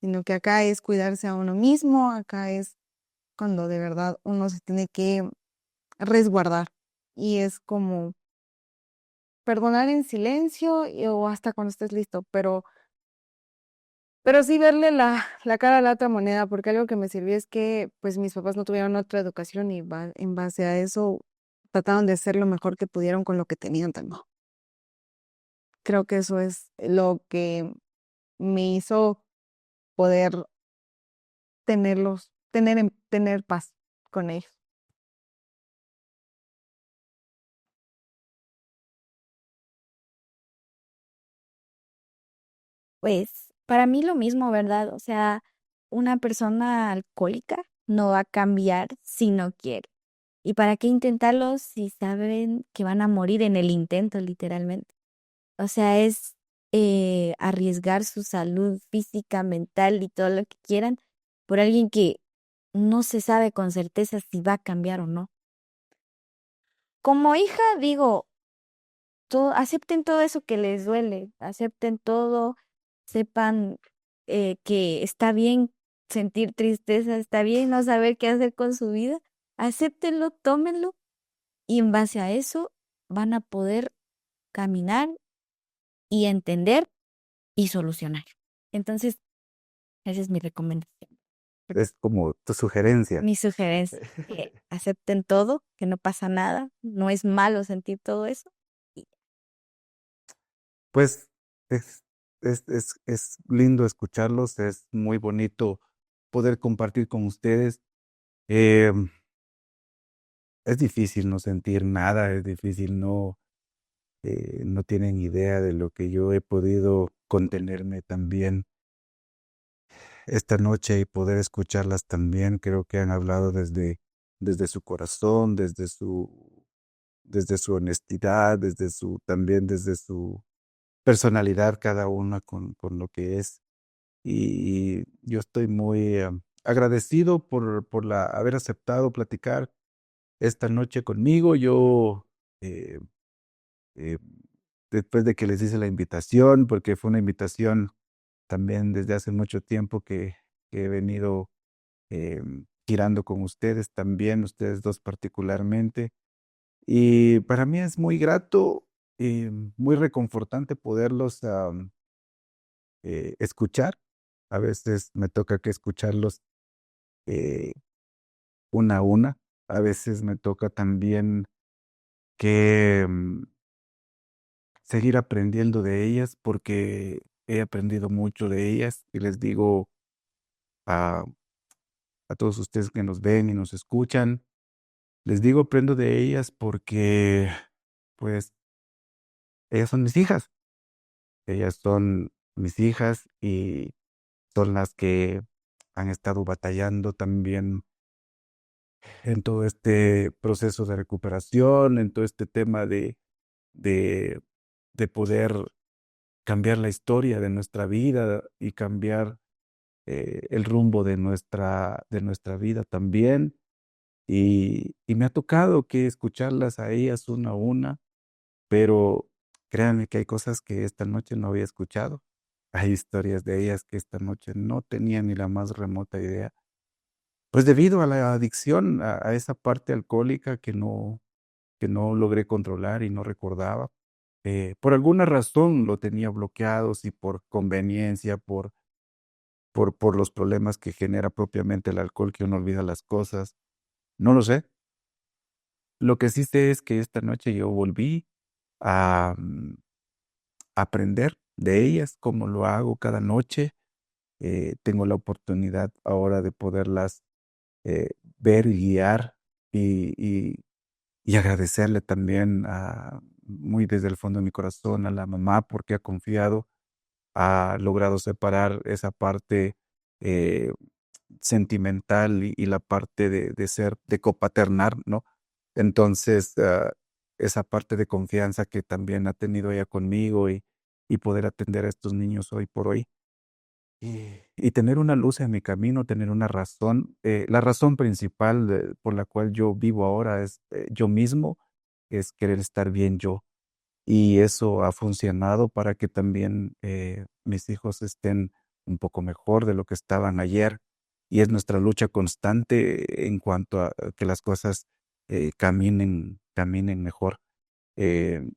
sino que acá es cuidarse a uno mismo, acá es cuando de verdad uno se tiene que resguardar y es como perdonar en silencio o hasta cuando estés listo, pero sí verle la cara a la otra moneda, porque algo que me sirvió es que pues mis papás no tuvieron otra educación y en base a eso trataron de hacer lo mejor que pudieron con lo que tenían también. Creo que eso es lo que me hizo poder tener paz con ellos. Pues para mí lo mismo, ¿verdad? O sea, una persona alcohólica no va a cambiar si no quiere. ¿Y para qué intentarlo si saben que van a morir en el intento, literalmente? O sea, es arriesgar su salud física, mental y todo lo que quieran por alguien que no se sabe con certeza si va a cambiar o no. Como hija, digo, acepten todo eso que les duele, acepten todo, sepan que está bien sentir tristeza, está bien no saber qué hacer con su vida, acéptenlo, tómenlo y en base a eso van a poder caminar y entender y solucionar. Entonces, esa es mi recomendación, Es como tu sugerencia. mi sugerencia, que acepten todo, que no pasa nada, no es malo sentir todo eso. Y Pues es- es lindo escucharlos, es muy bonito poder compartir con ustedes. Em, es difícil no sentir nada, es difícil no tienen idea de lo que yo he podido contenerme también esta noche y poder escucharlas también. Creo que han hablado desde su corazón, desde su honestidad, también desde su personalidad, cada una con lo que es. Y yo estoy muy agradecido por haber aceptado platicar esta noche conmigo. Yo, eh, eh, después de que les hice la invitación, porque fue una invitación también desde hace mucho tiempo que he venido girando con ustedes también, ustedes dos particularmente. Y para mí es muy grato y muy reconfortante poderlos escuchar. A veces me toca que escucharlos eh, una a una. A veces me toca también que seguir aprendiendo de ellas porque he aprendido mucho de ellas y les digo a, a todos ustedes que nos ven y nos escuchan, les digo aprendo de ellas porque pues ellas son mis hijas, ellas son mis hijas y son las que han estado batallando también en todo este proceso de recuperación, en todo este tema de, de poder cambiar la historia de nuestra vida y cambiar el rumbo de nuestra vida también. Y me ha tocado que escucharlas a ellas una a una, pero créanme que hay cosas que esta noche no había escuchado. Hay historias de ellas que esta noche no tenía ni la más remota idea. Pues debido a la adicción, a esa parte alcohólica que no logré controlar y no recordaba. Por alguna razón lo tenía bloqueado, si por conveniencia, por los problemas que genera propiamente el alcohol, que uno olvida las cosas. No lo sé. Lo que sí sé es que esta noche yo volví a aprender de ellas, como lo hago cada noche. Tengo la oportunidad ahora de poderlas ver y guiar y, y- y agradecerle también muy desde el fondo de mi corazón a la mamá porque ha confiado, ha logrado separar esa parte eh, sentimental y la parte de ser, de copaternar, ¿no? Entonces, esa parte de confianza que también ha tenido ella conmigo y poder atender a estos niños hoy por hoy. Y tener una luz en mi camino, tener una razón. La razón principal por la cual yo vivo ahora es yo mismo, es querer estar bien yo. Y eso ha funcionado para que también mis hijos estén un poco mejor de lo que estaban ayer. Y es nuestra lucha constante en cuanto a que las cosas caminen mejor. Eh,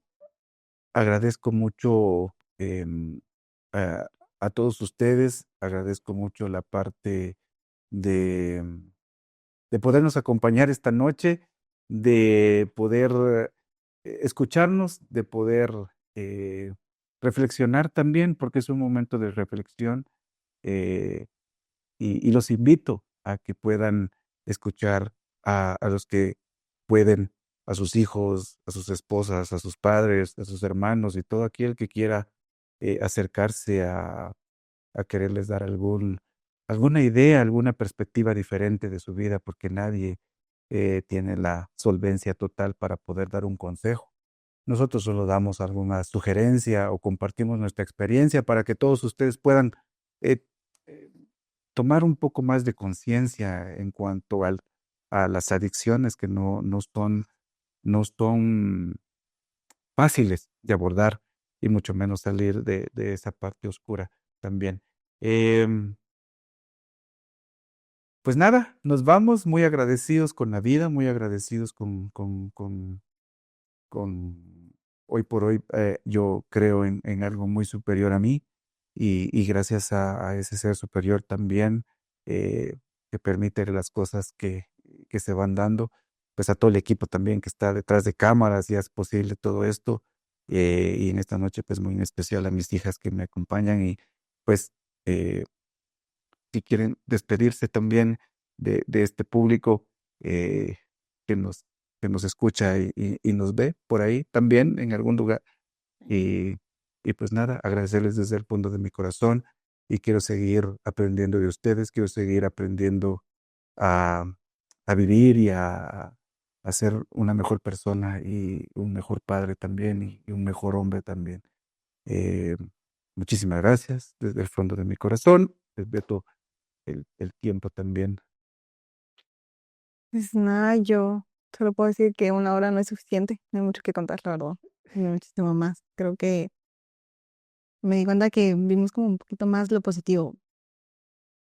Agradezco mucho a, a todos ustedes, agradezco mucho la parte de, de podernos acompañar esta noche, de poder escucharnos, de poder eh, reflexionar también, porque es un momento de reflexión. eh, y los invito a que puedan escuchar a los que pueden, a sus hijos, a sus esposas, a sus padres, a sus hermanos y todo aquel que quiera acercarse a quererles dar alguna idea, alguna perspectiva diferente de su vida, porque nadie tiene la solvencia total para poder dar un consejo. Nosotros solo damos alguna sugerencia o compartimos nuestra experiencia para que todos ustedes puedan eh, eh, tomar un poco más de conciencia en cuanto a las adicciones que no son fáciles de abordar y mucho menos salir de esa parte oscura también. Em, pues nada, nos vamos muy agradecidos con la vida, muy agradecidos con hoy por hoy. Yo creo en algo muy superior a mí y gracias a ese ser superior también que permite las cosas que se van dando, pues a todo el equipo también que está detrás de cámaras y hace posible todo esto. y en esta noche pues muy en especial a mis hijas que me acompañan y pues eh, si quieren despedirse también de este público eh, que nos, que nos escucha y nos ve por ahí también en algún lugar. Y, y pues nada, agradecerles desde el fondo de mi corazón y quiero seguir aprendiendo de ustedes, quiero seguir aprendiendo a, a vivir a ser una mejor persona y un mejor padre también y un mejor hombre también. Eh, Muchísimas gracias desde el fondo de mi corazón. Les veto el tiempo también. Pues nada, yo solo puedo decir que 1 hora no es suficiente. No hay mucho que contar, la verdad. Hay muchísimo más. Creo que me di cuenta que vimos como un poquito más lo positivo,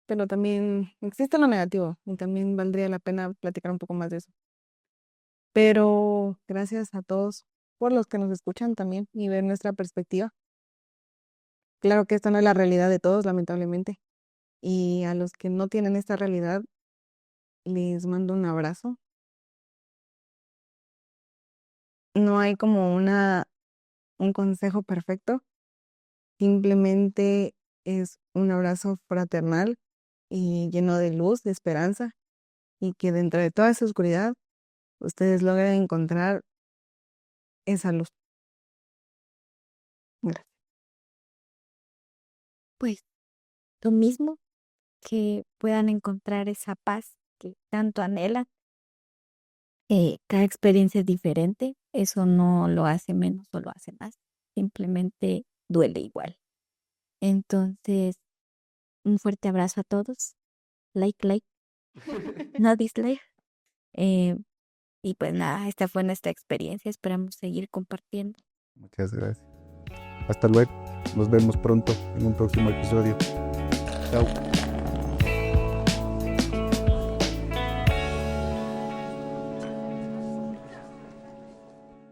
pero también existe lo negativo y también valdría la pena platicar un poco más de eso. Pero gracias a todos por los que nos escuchan también y ver nuestra perspectiva. Claro que esta no es la realidad de todos, lamentablemente. Y a los que no tienen esta realidad, les mando un abrazo. No hay como un consejo perfecto, simplemente es un abrazo fraternal y lleno de luz, de esperanza, y que dentro de toda esa oscuridad ustedes logren encontrar esa luz. Gracias. Pues lo mismo, que puedan encontrar esa paz que tanto anhelan. Cada experiencia es diferente, eso no lo hace menos o lo hace más, simplemente duele igual. Entonces, un fuerte abrazo a todos, like, no dislike. Eh, y pues nada, esta fue nuestra experiencia, esperamos seguir compartiendo. Muchas gracias. Hasta luego. Nos vemos pronto en un próximo episodio. Chao.